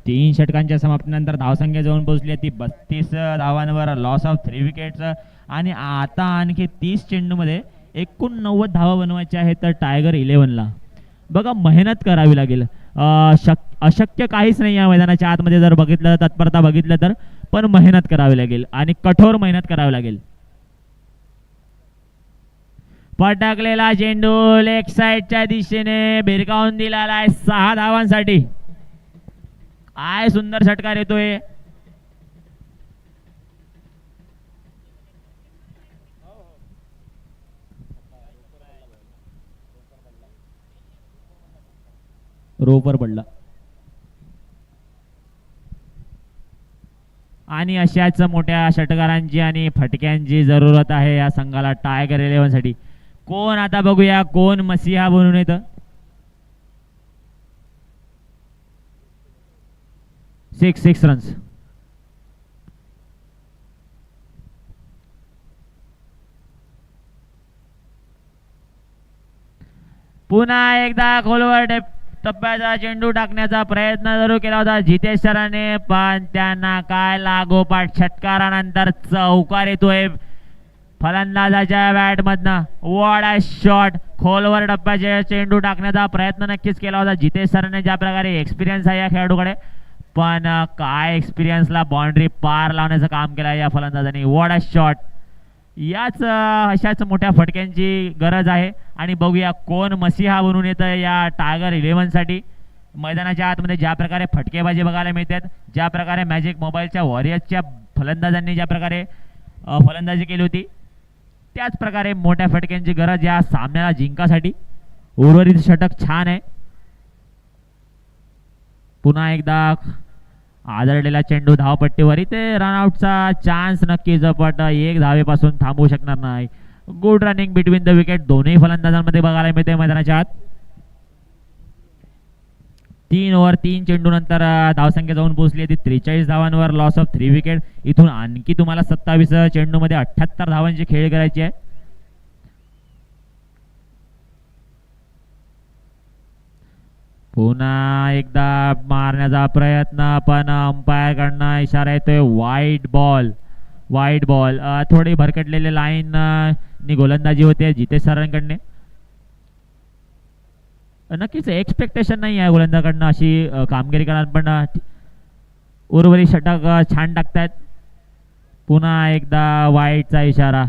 तीन षटकांच्या समाप्तीनंतर धावसंख्या जाऊन पोहोचली ती 32 धावांवर. Loss of 3 wickets. आणि आता आणखी 30 चेंडूमध्ये 89 धावा बनवायच्या आहेत तर टायगर 11ला. बघा, मेहनत करावी लागेल. अशक्य काहीच नाही या मैदानाच्या आतमध्ये जर बघितलं, तत्परता बघितलं तर, पण मेहनत करावी लागेल आणि कठोर मेहनत करावी लागेल. पटकलेला चेंडू लेग साइडच्या दिशेने भिरकावून दिलेला आहे 6 धावांसाठी. काय सुंदर षटकार येतोय. रोपर पडला आणि अशाच मोठ्या षटकारांची आणि फटक्यांची जरूरत आहे या संघाला टायगर 11 साठी. कोण आता बघूया कोण मसीहा बनून येतं. 6 रन्स. पुन्हा एकदा खोलवर टप्प्याचा चेंडू टाकण्याचा प्रयत्न जरूर केला होता जितेश सरांनी, पण त्यांना काय लागोपाठ षटकारानंतर चौकार येतोय फलंदाजाच्या बॅट मधनं. What shot. खोलवर टप्प्याचे चेंडू टाकण्याचा प्रयत्न नक्कीच केला होता जितेश सरांनी, ज्या प्रकारे एक्सपिरियन्स आहे या खेळाडूकडे, पण काय एक्सपिरियन्सला बाउंड्री पार लावण्याचं काम केलं या फलंदाजांनी. What shot. याच अशाच मोठ्या फटक्यांची गरज आहे आणि बघूया कोण मसीहा बनून येतं या टायगर 11 साठी. मैदानाच्या आतमध्ये ज्या प्रकारे फटकेबाजी बघायला मिळतात, ज्या प्रकारे मॅजिक मोबाईलच्या वॉरियर्सच्या फलंदाजांनी ज्या प्रकारे फलंदाजी केली होती, त्याच प्रकारे मोठ्या फटक्यांची गरज या सामन्याला जिंकासाठी. उर्वरित षटक छान आहे. पुन्हा एकदा आदळलेला चेंडू धावपट्टीवर. इथे रनआउटचा चान्स नक्कीच, पण 1 धावेपासून थांबवू शकणार नाही. Good running between the wicket दोन्ही फलंदाजांमध्ये बघायला मिळते मैदानाच्या आत. 3 ओव्हर 3 चेंडू नंतर धावसंख्या जाऊन पोहोचली आहे ती 43 धावांवर. Loss of 3 wicket. इथून आणखी तुम्हाला 27 चेंडू मध्ये 78 धावांची खेळी करायची आहे. पुन्हा एकदा मारण्याचा प्रयत्न, पण अंपायर कडनं इशारा येतोय वाईट बॉल. वाईट बॉल. थोडी भरकटलेली लाईन नी गोलंदाजी होते जितेश सरांकडने. नक्कीच एक्सपेक्टेशन नाही आहे गोलंदाजाकडनं अशी कामगिरी करा, पण उर्वरित षटक छान टाकतायत. पुन्हा एकदा वाईटचा इशारा.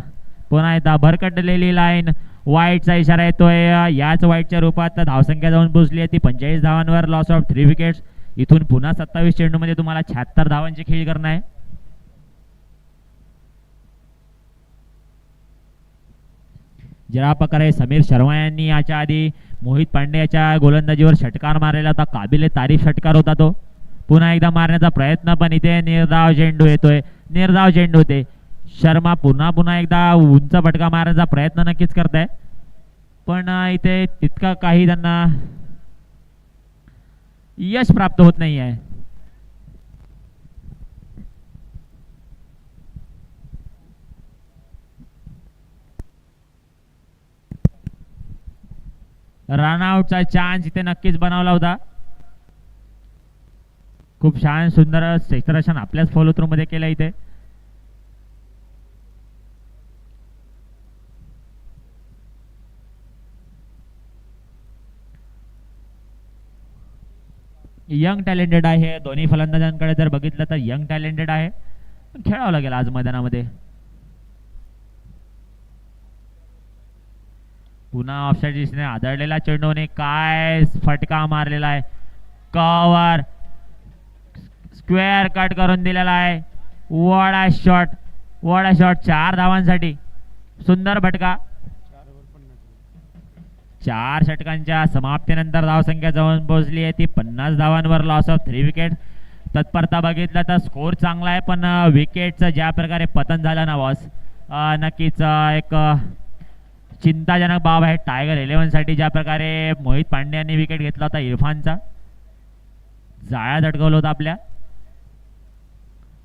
पुन्हा एकदा भरकटलेली लाईन. वाईटचा इशारा येतोय. याच वाईटच्या रूपात धावसंख्या जाऊन पोहोचली आहे ती 45 धावांवर. Loss of 3 wickets. इथून पुन्हा 27 चेंडू मध्ये तुम्हाला 76 धावांची खेळी करणं आहे. ज्या प्रकारे समीर शर्मा यांनी याच्या आधी मोहित पांडे याच्या गोलंदाजीवर षटकार मारलेला होता, काबिले तारीफ षटकार होता तो. पुन्हा एकदा मारण्याचा प्रयत्न, पण इथे निर्धाव चेंडू येतोय. निर्धाव चेंडू होते. शर्मा पुन्हा एकदा उंच फटका मारण्याचा प्रयत्न नक्कीच करताय, पण इथे तितका काही त्यांना यश प्राप्त होत नाही आहे. रनआउटचा चान्स इथे नक्कीच बनवला होता. खूप छान सुंदर क्षेत्ररक्षण आपल्याच फॉलो थ्रू मध्ये केलं इथे. यंग टॅलेंटेड आहे दोन्ही फलंदाजांकडे. जर बघितलं तर यंग टॅलेंटेड आहे, पण खेळावं लागेल आज मैदानामध्ये. पुन्हा ऑफसाइड दिसणे. आदळलेला चेंडूने काय फटका मारलेला आहे. कव्हर स्क्वेअर कट करून दिलेला आहे. वॉडा शॉट. वॉडा शॉट. 4 धावांसाठी सुंदर फटका. 4 षटकांच्या समाप्तीनंतर धावसंख्या जाऊन पोहोचली आहे ती 50 धावांवर. Loss of 3 wicket. तत्परता बघितला तर स्कोर चांगला आहे, पण विकेटचं ज्या प्रकारे पतन झालं ना बॉस, नक्कीच एक चिंताजनक बाब आहे टायगर 11 साठी. ज्या प्रकारे मोहित पांडे यांनी विकेट घेतला होता इरफानचा, जाळ्यात अटकवलं होतं आपल्या.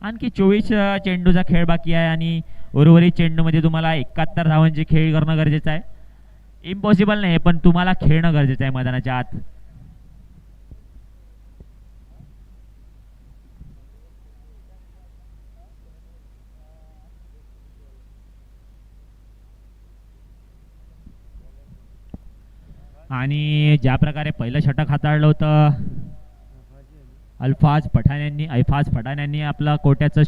आणखी 24 चेंडूचा खेळ बाकी आहे आणि उर्वरित चेंडूमध्ये तुम्हाला 71 धावांची खेळी करणं गरजेचं आहे. इम्पॉसिबल नाही, पण तुम्हाला खेळणं गरजेचं आहे मैदानाच्या आत. आणि ज्या प्रकारे पहिलं षटक हाताळलं होतं अल्फाज पठाण यांनी आपलं कोट्याचं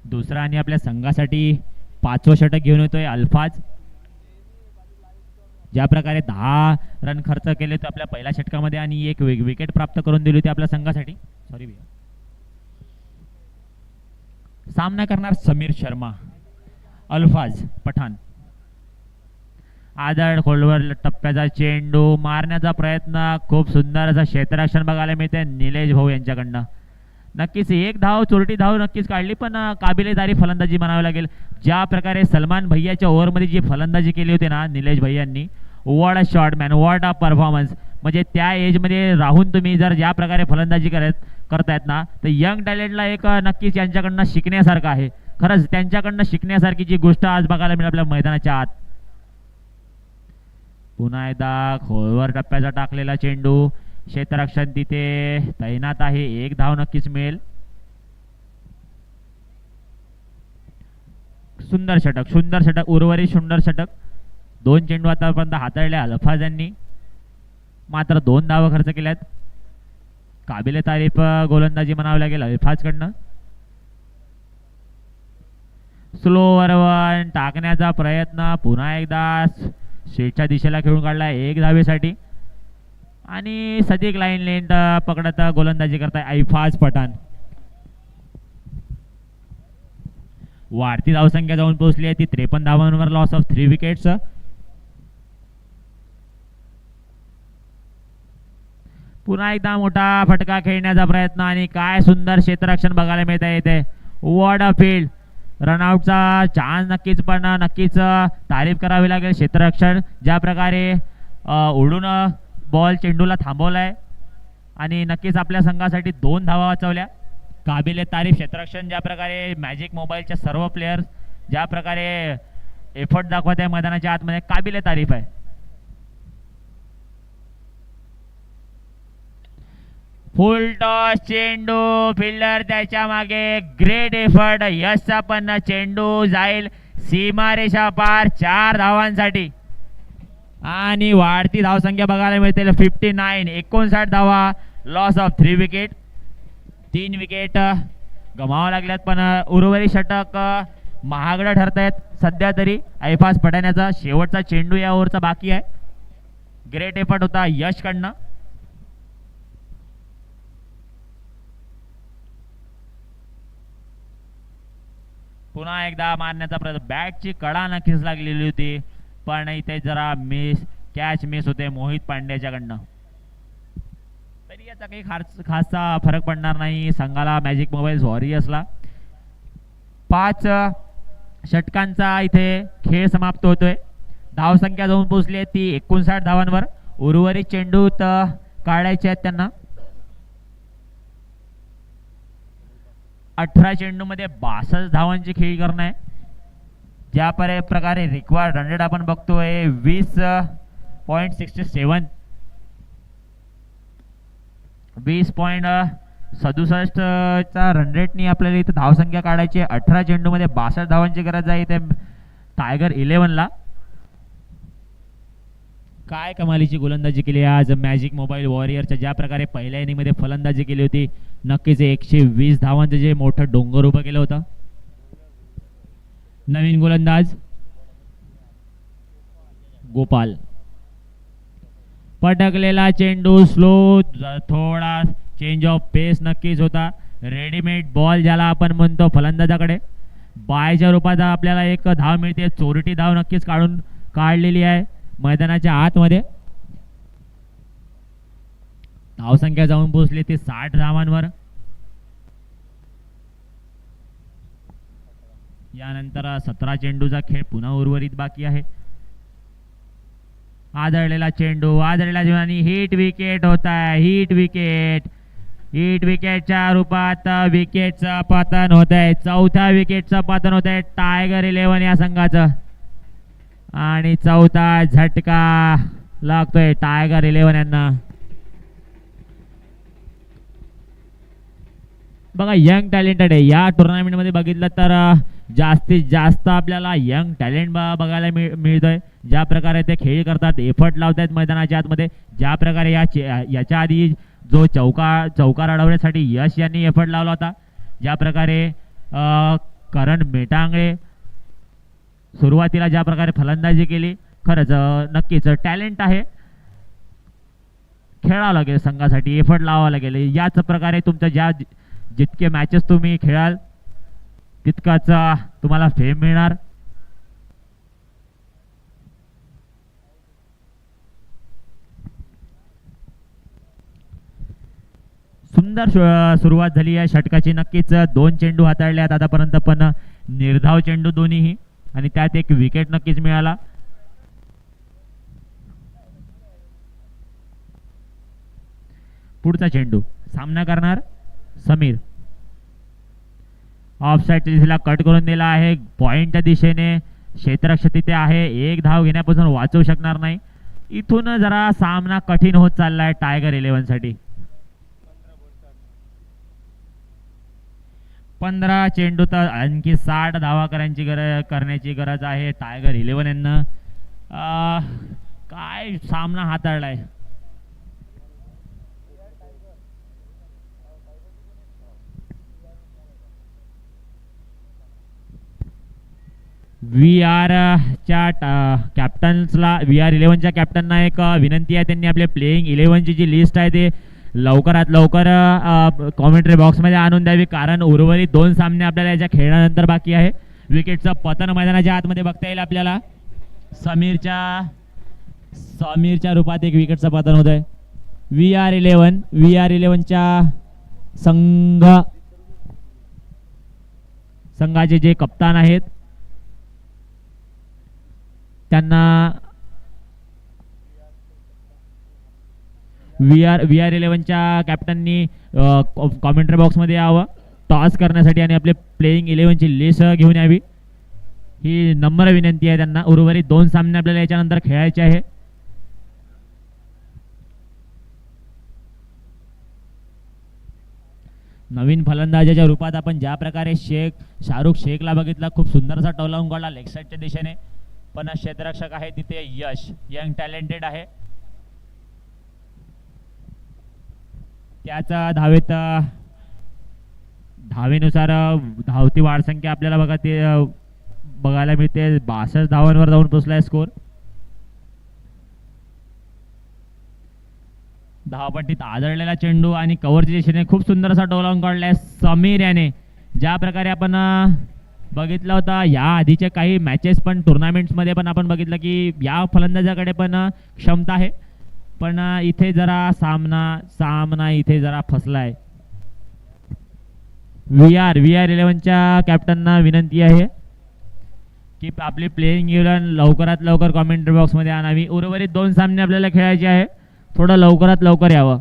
दुसरं आणि आपल्या संघासाठी 5वं षटक घेऊन येतोय अल्फाज. ज्या प्रकारे 10 रन खर्च केले होते आपल्या पहिल्या षटकामध्ये आणि एक विकेट प्राप्त करून दिली होती आपल्या संघासाठी. सॉरी भैया. सामना करणार समीर शर्मा, अल्फाज पठाण. आदळ खोलवर टप्प्याचा चेंडू मारण्याचा प्रयत्न, खूप सुंदर असं क्षेत्ररक्षण बघायला मिळते निलेश भाऊ यांच्याकडनं. नक्कीच एक धाव, चोरटी धाव नक्कीच काढली, पण काबिलेदारी फलंदाजी म्हणावी लागेल. ज्या प्रकारे सलमान भैयाच्या ओव्हरमध्ये जी फलंदाजी केली होती ना निलेश भैयांनी, what a shot man, what a performance. म्हणजे त्या एजमध्ये राहून तुम्ही जर ज्या प्रकारे फलंदाजी करतायत ना, तर यंग टॅलेंटला एक नक्कीच यांच्याकडनं शिकण्यासारखं आहे. खरंच त्यांच्याकडनं शिकण्यासारखी जी गोष्ट आज बघायला मिळेल आपल्या मैदानाच्या आत. पुन्हा एकदा खोलवर टप्प्याचा टाकलेला चेंडू, क्षेत्ररक्षण तिथे तैनात आहे, एक धाव नक्कीच मिळेल. सुंदर षटक, सुंदर षटक, उर्वरित सुंदर षटक. 2 चेंडू आतापर्यंत हाताळले अल्फाज यांनी, मात्र 2 धावा खर्च केल्यात. काबिले तारीफ गोलंदाजी म्हणावी लागेल अल्फाजकडनं. स्लोवर वन टाकण्याचा प्रयत्न, पुन्हा एकदा शेटच्या दिशेला खेळून काढला 1 धावेसाठी. आणि सदिक लाईन लेंथ पकडत गोलंदाजी करताय अल्फाज पठाण. वाढती धावसंख्या जाऊन पोहोचली आहे ती 53 धावांवर, लॉस ऑफ 3 विकेट्स. पुन्हा एकदा मोठा फटका खेळण्याचा प्रयत्न आणि काय सुंदर क्षेत्ररक्षण बघायला मिळत आहे इथे. What a field. रनआउटचा चान्स नक्कीच, पण नक्कीच तारीफ करावी लागेल क्षेत्ररक्षण. ज्या प्रकारे उडून बॉल चेंडूला थांबवलाय आणि नक्कीच आपल्या संघासाठी 2 धावा वाचवल्या. काबिले तारीफ क्षेत्ररक्षण. ज्या प्रकारे मॅजिक मोबाईलच्या सर्व प्लेयर्स ज्या प्रकारे एफर्ट दाखवत आहे मैदानाच्या आतमध्ये, काबिले तारीफ आहे. फुल टॉस चेंडू, फिल्डर त्याच्या मागे, ग्रेट एफर्ट. यशचा पण चेंडू जाईल सीमारेषा पार 4 धावांसाठी. आणि वाढती धावसंख्या बघायला मिळते 59, 59 धावा, लॉस ऑफ 3 विकेट. 3 विकेट गमावा लागल्यात, पण उर्वरित षटक महागडं ठरत आहेत सध्या तरी. अल्फाज पठाण्याचा शेवटचा चेंडू या ओव्हरचा बाकी आहे. ग्रेट एफर्ट होता यशकडनं. पुन्हा एकदा मारण्याचा प्रयत्न, बॅटची कडा नक्कीच लागलेली होती, पण इथे जरा कॅच मिस होते मोहित पांड्याच्याकडनं. तरी याचा काही खासचा फरक पडणार नाही संघाला मॅजिक मोबाईल वॉरियर्सला. 5 षटकांचा इथे खेळ समाप्त होतोय. धावसंख्या जाऊन पोहोचली आहे ती 59 धावांवर. उर्वरित चेंडू काढायचे आहेत त्यांना. 18 चेंडूमध्ये 62 धावांची खेळी करणं आहे. ज्या प्रकारे रिक्वायर्ड रन रेट आपण बघतोय 20.67, 20.67चा रन रेटनी आपल्याला इथे धावसंख्या काढायची आहे. 18 चेंडूमध्ये 62 धावांची गरज आहे इथे टायगर 11ला. काय कमालीची गोलंदाजी केली आज मॅजिक मोबाईल वॉरियरच्या. ज्या प्रकारे पहिल्या इनिंगमध्ये फलंदाजी केली होती, नक्कीच 120 धावांचं जे मोठं डोंगर उभं केलं होतं. नवीन गोलंदाज गोपाल. पटकलेला चेंडू, स्लो, थोडा चेंज ऑफ पेस नक्कीच होता. रेडीमेड बॉल ज्याला आपण म्हणतो फलंदाजाकडे, बायच्या रूपात आपल्याला एक धाव मिळते. चोरटी धाव नक्कीच काढलेली आहे मैदानाच्या आतमध्ये. धावसंख्या जाऊन पोहोचली ती 60 धावांवर. यानंतर 17 चेंडूचा खेळ पुन्हा उर्वरित बाकी आहे. आदळलेला चेंडू, आदळलेला जीवानी हिट विकेट होत आहे. हिट विकेटच्या रूपात विकेटचं पतन होत आहे. 4थ्या विकेटचं पतन होत आहे टायगर 11 या संघाचं. आणि 4था झटका लागतोय टायगर 11 यांना. बघा यंग टॅलेंटेड आहे या टुर्नामेंट मध्ये. बघितलं तर जास्तीत जास्त आपल्याला यंग टॅलेंट बघायला मिळतोय. ज्या प्रकारे ते खेळ करतात, एफर्ट लावतात मैदानाच्या आतमध्ये. ज्या प्रकारे याच्या आधी जो चौकार अडवण्यासाठी यश यांनी एफर्ट लावला होता, ज्या प्रकारे करण मेटांगळे सुरुवातीला ज्या प्रकारे फलंदाजी केली, खरंच नक्कीच टॅलेंट आहे, खेळावं लागेल संघासाठी, एफर्ट लावावं लागेल. याच प्रकारे तुमच्या जितके मॅचेस तुम्ही खेळाल तितकाच तुम्हाला फेम मिळणार. सुंदर सुरुवात झाली या षटकाची. नक्कीच 2 चेंडू हाताळल्यात आतापर्यंत, पण निर्धाव चेंडू दोन्हीही, आणि त्यात एक विकेट नक्कीच मिळाला. पुढचा चेंडू सामना करणार समीर. ऑफ साईडच्या दिशेला कट करून दिला आहे. पॉइंटच्या दिशेने क्षेत्ररक्षक तिथे आहे, एक धाव घेण्यापासून वाचवू शकणार नाही. इथून जरा सामना कठीण होत चाललाय टायगर 11 साठी. 15 चेंडू तर आणखी 60 धावा करण्याची गरज आहे टायगर 11 यांना. काय सामना हाताळलाय. च्या कॅप्टन्सला, VR 11च्या कॅप्टनना एक विनंती आहे. त्यांनी आपल्या प्लेइंग 11ची जी लिस्ट आहे ते लवकरात लवकर कॉमेंट्री बॉक्समध्ये आणून द्यावी, कारण उर्वरित 2 सामने आपल्याला याच्या खेळानंतर बाकी आहे. विकेटचं पतन मैदानाच्या आतमध्ये बघता येईल आपल्याला. समीरच्या रूपात एक विकेटचं पतन होत आहे. VR 11च्या संघाचे जे कप्तान आहेत त्यांना VR 11च्या कॅप्टननी कॉमेंट्री बॉक्समध्ये यावं टॉस करण्यासाठी आणि आपले प्लेइंग 11ची लिस्ट घेऊन यावी, ही नम्र विनंती आहे त्यांना. उर्वरित 2 सामने आपल्याला याच्यानंतर खेळायचे आहे. नवीन फलंदाजाच्या रूपात आपण ज्या प्रकारे शाहरुख शेखला बघितला, खूप सुंदरसा टोलावून काढला लेग साईडच्या दिशेने, पण क्षेत्ररक्षक आहे तिथे यश, यंग टॅलेंटेड आहे. त्याचा धावेनुसार धावती वाढसंख्या आपल्याला बघायला मिळते. 62 धावांवर जाऊन पोहोचलाय स्कोर. धावपट्टीत आदळलेला चेंडू आणि कव्हरच्या दिशेने खूप सुंदर असा डोलावून काढलाय समीर याने. ज्या प्रकारे आपण बघितलं होता या आधीच्या काही मॅचेस पण टुर्नामेंट्समध्ये पण आपण बघितलं की या फलंदाजाकडे पण क्षमता आहे, पण इथे जरा सामना इथे जरा फसलाय. VR 11च्या कॅप्टनना विनंती आहे की आपली प्लेइंग 11 लवकरात लवकर कॉमेंट्री बॉक्समध्ये आणावी. उर्वरित 2 सामने आपल्याला खेळायचे आहे, थोडं लवकरात लवकर यावं.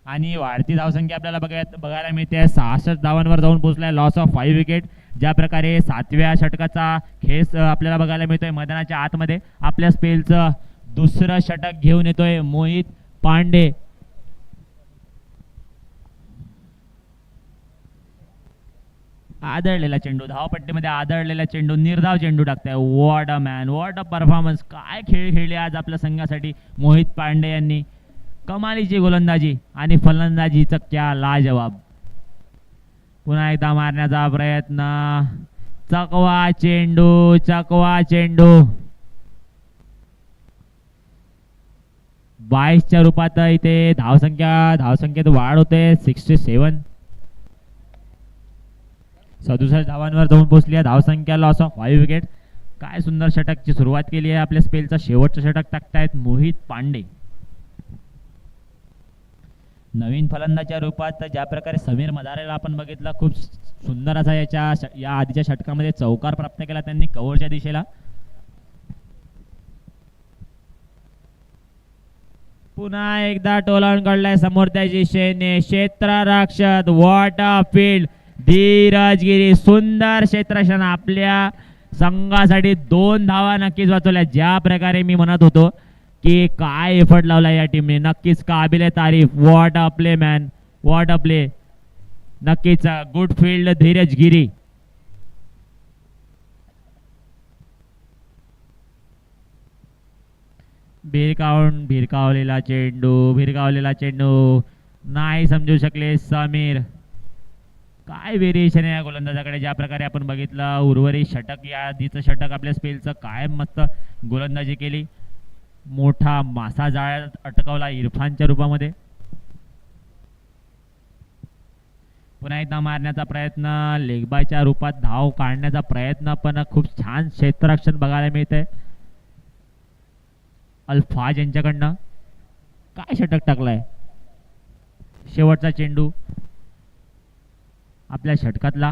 आणि वाढती धावसंख्या आपल्याला बघायला मिळते. 66 धावांवर जाऊन पोहोचलाय. Loss of 5 wicket. ज्या प्रकारे 7व्या षटकाचा खेळ आपल्याला बघायला मिळतोय मैदानाच्या आतमध्ये. आपल्या स्पेलचं दुसरं षटक घेऊन येतोय मोहित पांडे. आदळलेला चेंडू, धावपट्टीमध्ये आदळलेला चेंडू, निर्धाव चेंडू टाकताय. What a man, what a performance. काय खेळ खेळले आज आपल्या संघासाठी मोहित पांडे यांनी. कमालीची गोलंदाजी आणि फलंदाजीचा क्या लाजवाब. पुन्हा एकदा मारण्याचा प्रयत्न. चकवा चेंडू. 22च्या रूपात इथे धावसंख्येत वाढ होते. 67 धावांवर जाऊन पोहोचली आहे धावसंख्या. Loss of 5 wicket. काय सुंदर षटकची सुरुवात केली आहे. आपल्या स्पेलचा शेवटचं षटक टाकतायत मोहित पांडे. नवीन फलंदाच्या रूपात ज्या प्रकारे समीर मदारेला आपण बघितलं, खूप सुंदर असा या आधीच्या षटकामध्ये चौकार प्राप्त केला त्यांनी कव्हरच्या दिशेला. पुन्हा एकदा टोलावून काढलाय समोरच्या दिशेने क्षेत्ररक्षक. What a field. Dheeraj Giri सुंदर क्षेत्ररक्षण. आपल्या संघासाठी 2 धावा नक्कीच वाचवल्या. ज्या प्रकारे मी म्हणत होतो की काय एफर्ट लावला या टीमने, नक्कीच काबिले तारीफ. What a play man, what a play. नक्कीच गुड फील्ड धीरज गिरी. भिरकावलेला चेंडू नाही समजू शकले समीर. काय व्हेरिएशन आहे या गोलंदाजाकडे. ज्या प्रकारे आपण बघितलं उर्वरित षटक, या आधीचं षटक आपल्या स्पेलचं काय मस्त गोलंदाजी केली. मोठा मासा जाळ्यात अटकवला इरफानच्या रूपामध्ये. पुन्हा एकदा मारण्याचा प्रयत्न, लेगबायच्या रूपात धाव काढण्याचा प्रयत्न, पण खूप छान क्षेत्ररक्षण बघायला मिळतंय अल्फाज यांच्याकडनं. काय षटक टाकलाय. शेवटचा चेंडू आपल्या षटकातला.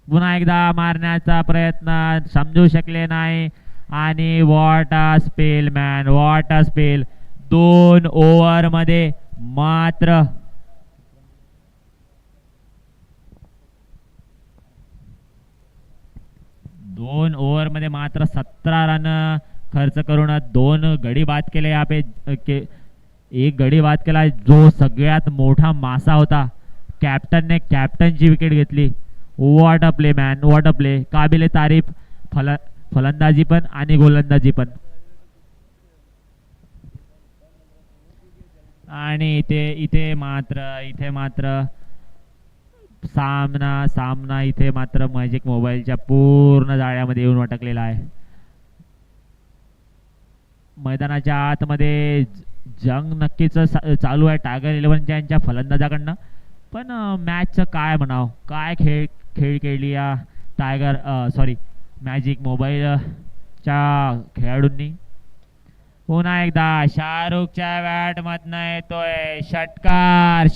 पुन्हा एकदा मारण्याचा प्रयत्न, समजू शकले नाही. आणि what a spell man, what a spell. 2 over मध्ये मात्र 2 ओव्हर मध्ये मात्र 17 रन खर्च करून 2 गडी बाद केले. यहाँ पे एक गडी बाद केला जो सगळ्यात मोठा मासा होता. कॅप्टनने कॅप्टनची विकेट घेतली. What a play man, what a play. काबिले तारीफ फलंदाजी पण आणि गोलंदाजी पण. आणि इथे मात्र सामना इथे मात्र मॅजिक मोबाईलच्या पूर्ण जाळ्यामध्ये येऊन अटकलेला आहे. मैदानाच्या आतमध्ये जंग नक्कीच चालू आहे टायगर 11 यांच्या फलंदाजाकडनं. पण मॅचचं काय म्हणावं, काय खेळ खेळली या मॅजिक मोबाईलच्या खेळाडूंनी. पुन्हा एकदा शाहरुखच्या बॅट मधनं येतोय षटकार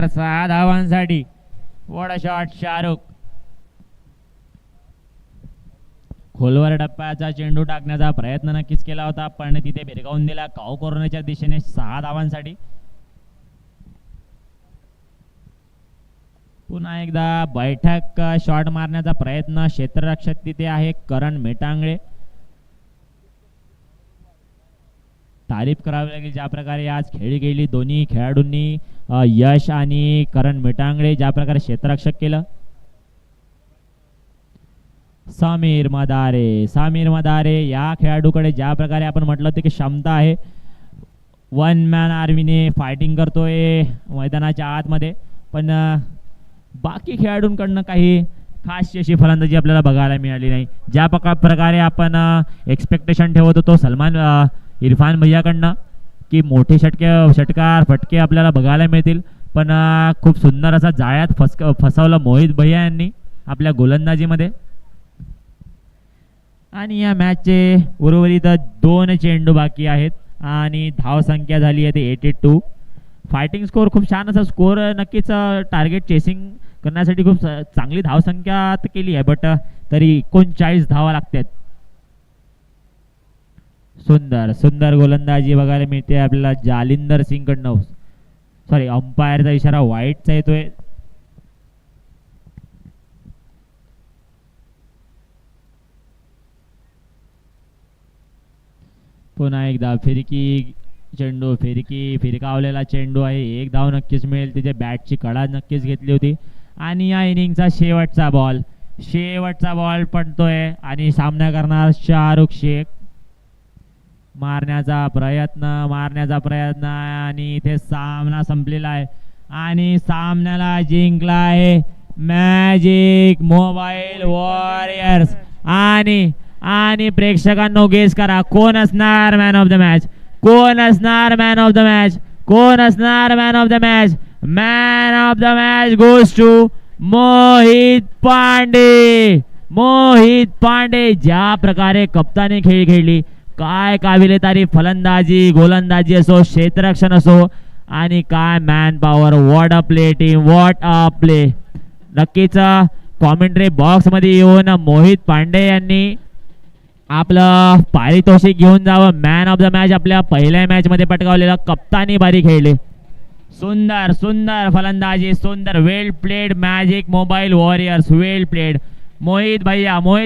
6 धावांसाठी. What a shot Shahrukh. खोलवर टप्प्याचा चेंडू टाकण्याचा प्रयत्न नक्कीच केला होता, पण तिथे भिरकावून दिला काऊ कॉर्नरच्या दिशेने 6 धावांसाठी. पुन्हा एकदा बैठक शॉट मारण्याचा प्रयत्न. क्षेत्ररक्षक तिथे आहे करण मेटांगळे. तारीफ करावी लागेल ज्या प्रकारे आज खेळी गेली दोन्ही खेळाडूंनी. यश आणि करण मेटांगळे ज्या प्रकारे क्षेत्ररक्षक केलं. समीर मदारे या खेळाडूकडे ज्या प्रकारे आपण म्हटलं होतं की क्षमता आहे. 1 मॅन आर्मीने फायटिंग करतोय मैदानाच्या आतमध्ये, पण बाकी खेळाडूंकडनं काही खास अशी फलंदाजी आपल्याला बघायला मिळाली नाही. ज्या प्रकारे आपण एक्सपेक्टेशन ठेवत होतो इरफान भैयाकडनं की मोठे षटकार फटके आपल्याला बघायला मिळतील, पण खूप सुंदर असा जाळ्यात फसवलं मोहित भैया यांनी आपल्या गोलंदाजीमध्ये. आणि या मॅचचे उर्वरित 2 चेंडू बाकी आहेत आणि धावसंख्या झाली आहे ते 82. फायटिंग स्कोर खूप छान असा स्कोर. नक्कीच टार्गेट चेसिंग करण्यासाठी खूप चांगली धावसंख्या केली आहे, बट तरी 39 धावा लागतात. सुंदर गोलंदाजी बघायला मिळते आपल्याला जालिंदर सिंग कडनं. अंपायरचा इशारा वाईटचा येतोय. पुन्हा एकदा चेंडू फिरकावलेला चेंडू आहे. 1 धाव नक्कीच मिळेल. तिथे बॅटची कडा नक्कीच घेतली होती. आणि या इनिंगचा शेवटचा बॉल पडतोय आणि सामना करणार शाहरुख शेख. मारण्याचा प्रयत्न आणि इथे सामना संपलेला आहे आणि सामन्याला जिंकला आहे मॅजिक मोबाईल वॉरियर्स. आणि प्रेक्षकांनो गेस करा कोण असणार man of the match. Man of the match goes to Mohit Pande. ज्या प्रकारे कप्तानी खेळ खेळली, काय काबिले तारीफ. फलंदाजी गोलंदाजी असो, क्षेत्ररक्षण असो, आणि काय man power. What a play team, what a play. नक्कीच कॉमेंट्री बॉक्स मध्ये येऊन मोहित पांडे यांनी आपलं पारितोषिक घेऊन जावं. मॅन ऑफ द मॅच आपल्या पहिल्या मॅच मध्ये पटकावलेला. कप्तानी भारी खेळले. सुंदर फलंदाजी, सुंदर. वेल प्लेड मॅजिक मोबाईल वॉरियर्स, वेल प्लेड. मोहित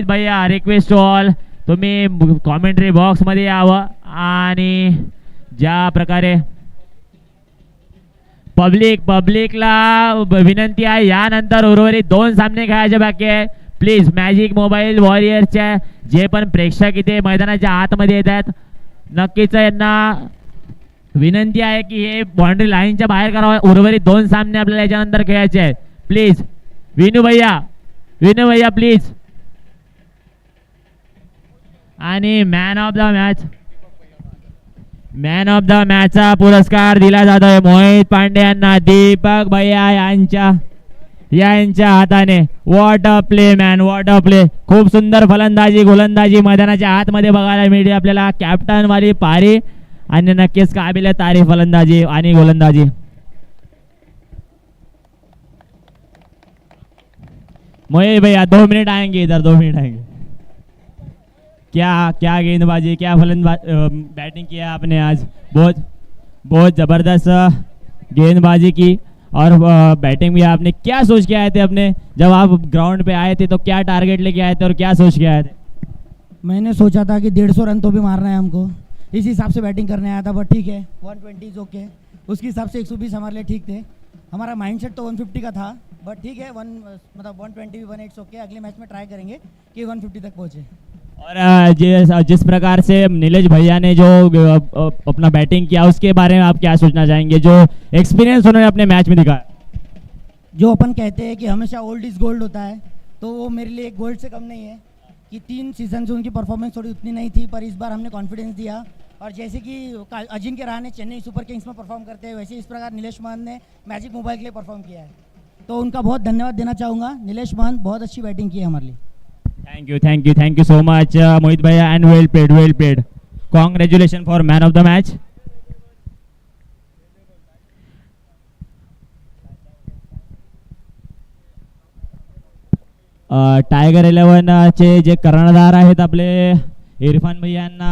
भैया रिक्वेस्ट टू ऑल, तुम्ही कॉमेंट्री बॉक्स मध्ये यावं. आणि ज्या प्रकारे पब्लिकला विनंती आहे, यानंतर उर्वरित 2 सामने खेळायचे बाकी आहे. प्लीज मॅजिक मोबाईल वॉरियर्सच्या जे पण प्रेक्षक इथे मैदानाच्या आतमध्ये येत आहेत, नक्कीच यांना विनंती आहे की हे बाउंड्री लाईनच्या बाहेर करावं. उर्वरित 2 सामने आपल्याला याच्यानंतर खेळायचे आहेत. प्लीज विनू भैया प्लीज. आणि मॅन ऑफ द मॅचचा पुरस्कार दिला जातोय मोहित पांडे यांना, दीपक भैया यांच्या हाताने. What a play man, what a play. खूप सुंदर फलंदाजी गोलंदाजी मैदानाच्या आतमध्ये बघायला मिळते आपल्याला. कॅप्टन वाली पारी आणि नक्कीच काबिल तारीफ फलंदाजी आणि गोलंदाजी. मोहित भैया 2 मिनट आएंगे इधर, 2 मिनट आएंगे. क्या गेंदबाजी, क्या बैटिंग किया आपने आज. बहुत जबरदस्त गेंदबाजी की और बैटिंग भी आपने. क्या सोच के आए थे अपने जब आप ग्राउंड पे आए थे, तो क्या टारगेट लेके आए थे और क्या सोच के आए थे. मैंने सोचा था कि 150 रन तो भी मारना है हमको, इस हिसाब से बैटिंग करने आया था. बट ठीक है, 120 ओके, उसके हिसाब से 120 हमारे लिए ठीक थे. हमारा माइंडसेट तो 150 का था, बट ठीक है, 120 भी 180 ओके. अगले मैच में ट्राई करेंगे कि 150 तक पहुँचे. और जिस प्रकार से नीलेश भैया ने जो अपना बैटिंग किया, उसके बारे में आप क्या सोचना चाहेंगे, जो एक्सपीरियंस उन्होंने अपने मैच में दिखाया. जो अपन कहते हैं कि हमेशा ओल्ड इज गोल्ड होता है, तो वो मेरे लिए एक गोल्ड से कम नहीं है. कि 3 सीजन से उनकी परफॉर्मेंस थोड़ी उतनी नहीं थी, पर इस बार हमने कॉन्फिडेंस दिया. और जैसे कि अजिंक्य रहाणे चेन्नई सुपर किंग्स में परफॉर्म करते हैं, वैसे इस प्रकार नीलेश महन ने मैजिक मोबाइल के लिए परफॉर्म किया है. तो उनका बहुत धन्यवाद देना चाहूँगा. नीलेश महन बहुत अच्छी बैटिंग की है हमारे लिए. Thank you so much Mohit भैया, and well played. Congratulation for man of the match. Tiger 11 चे जे कर्णधार आहेत आपले इरफान भैया यांना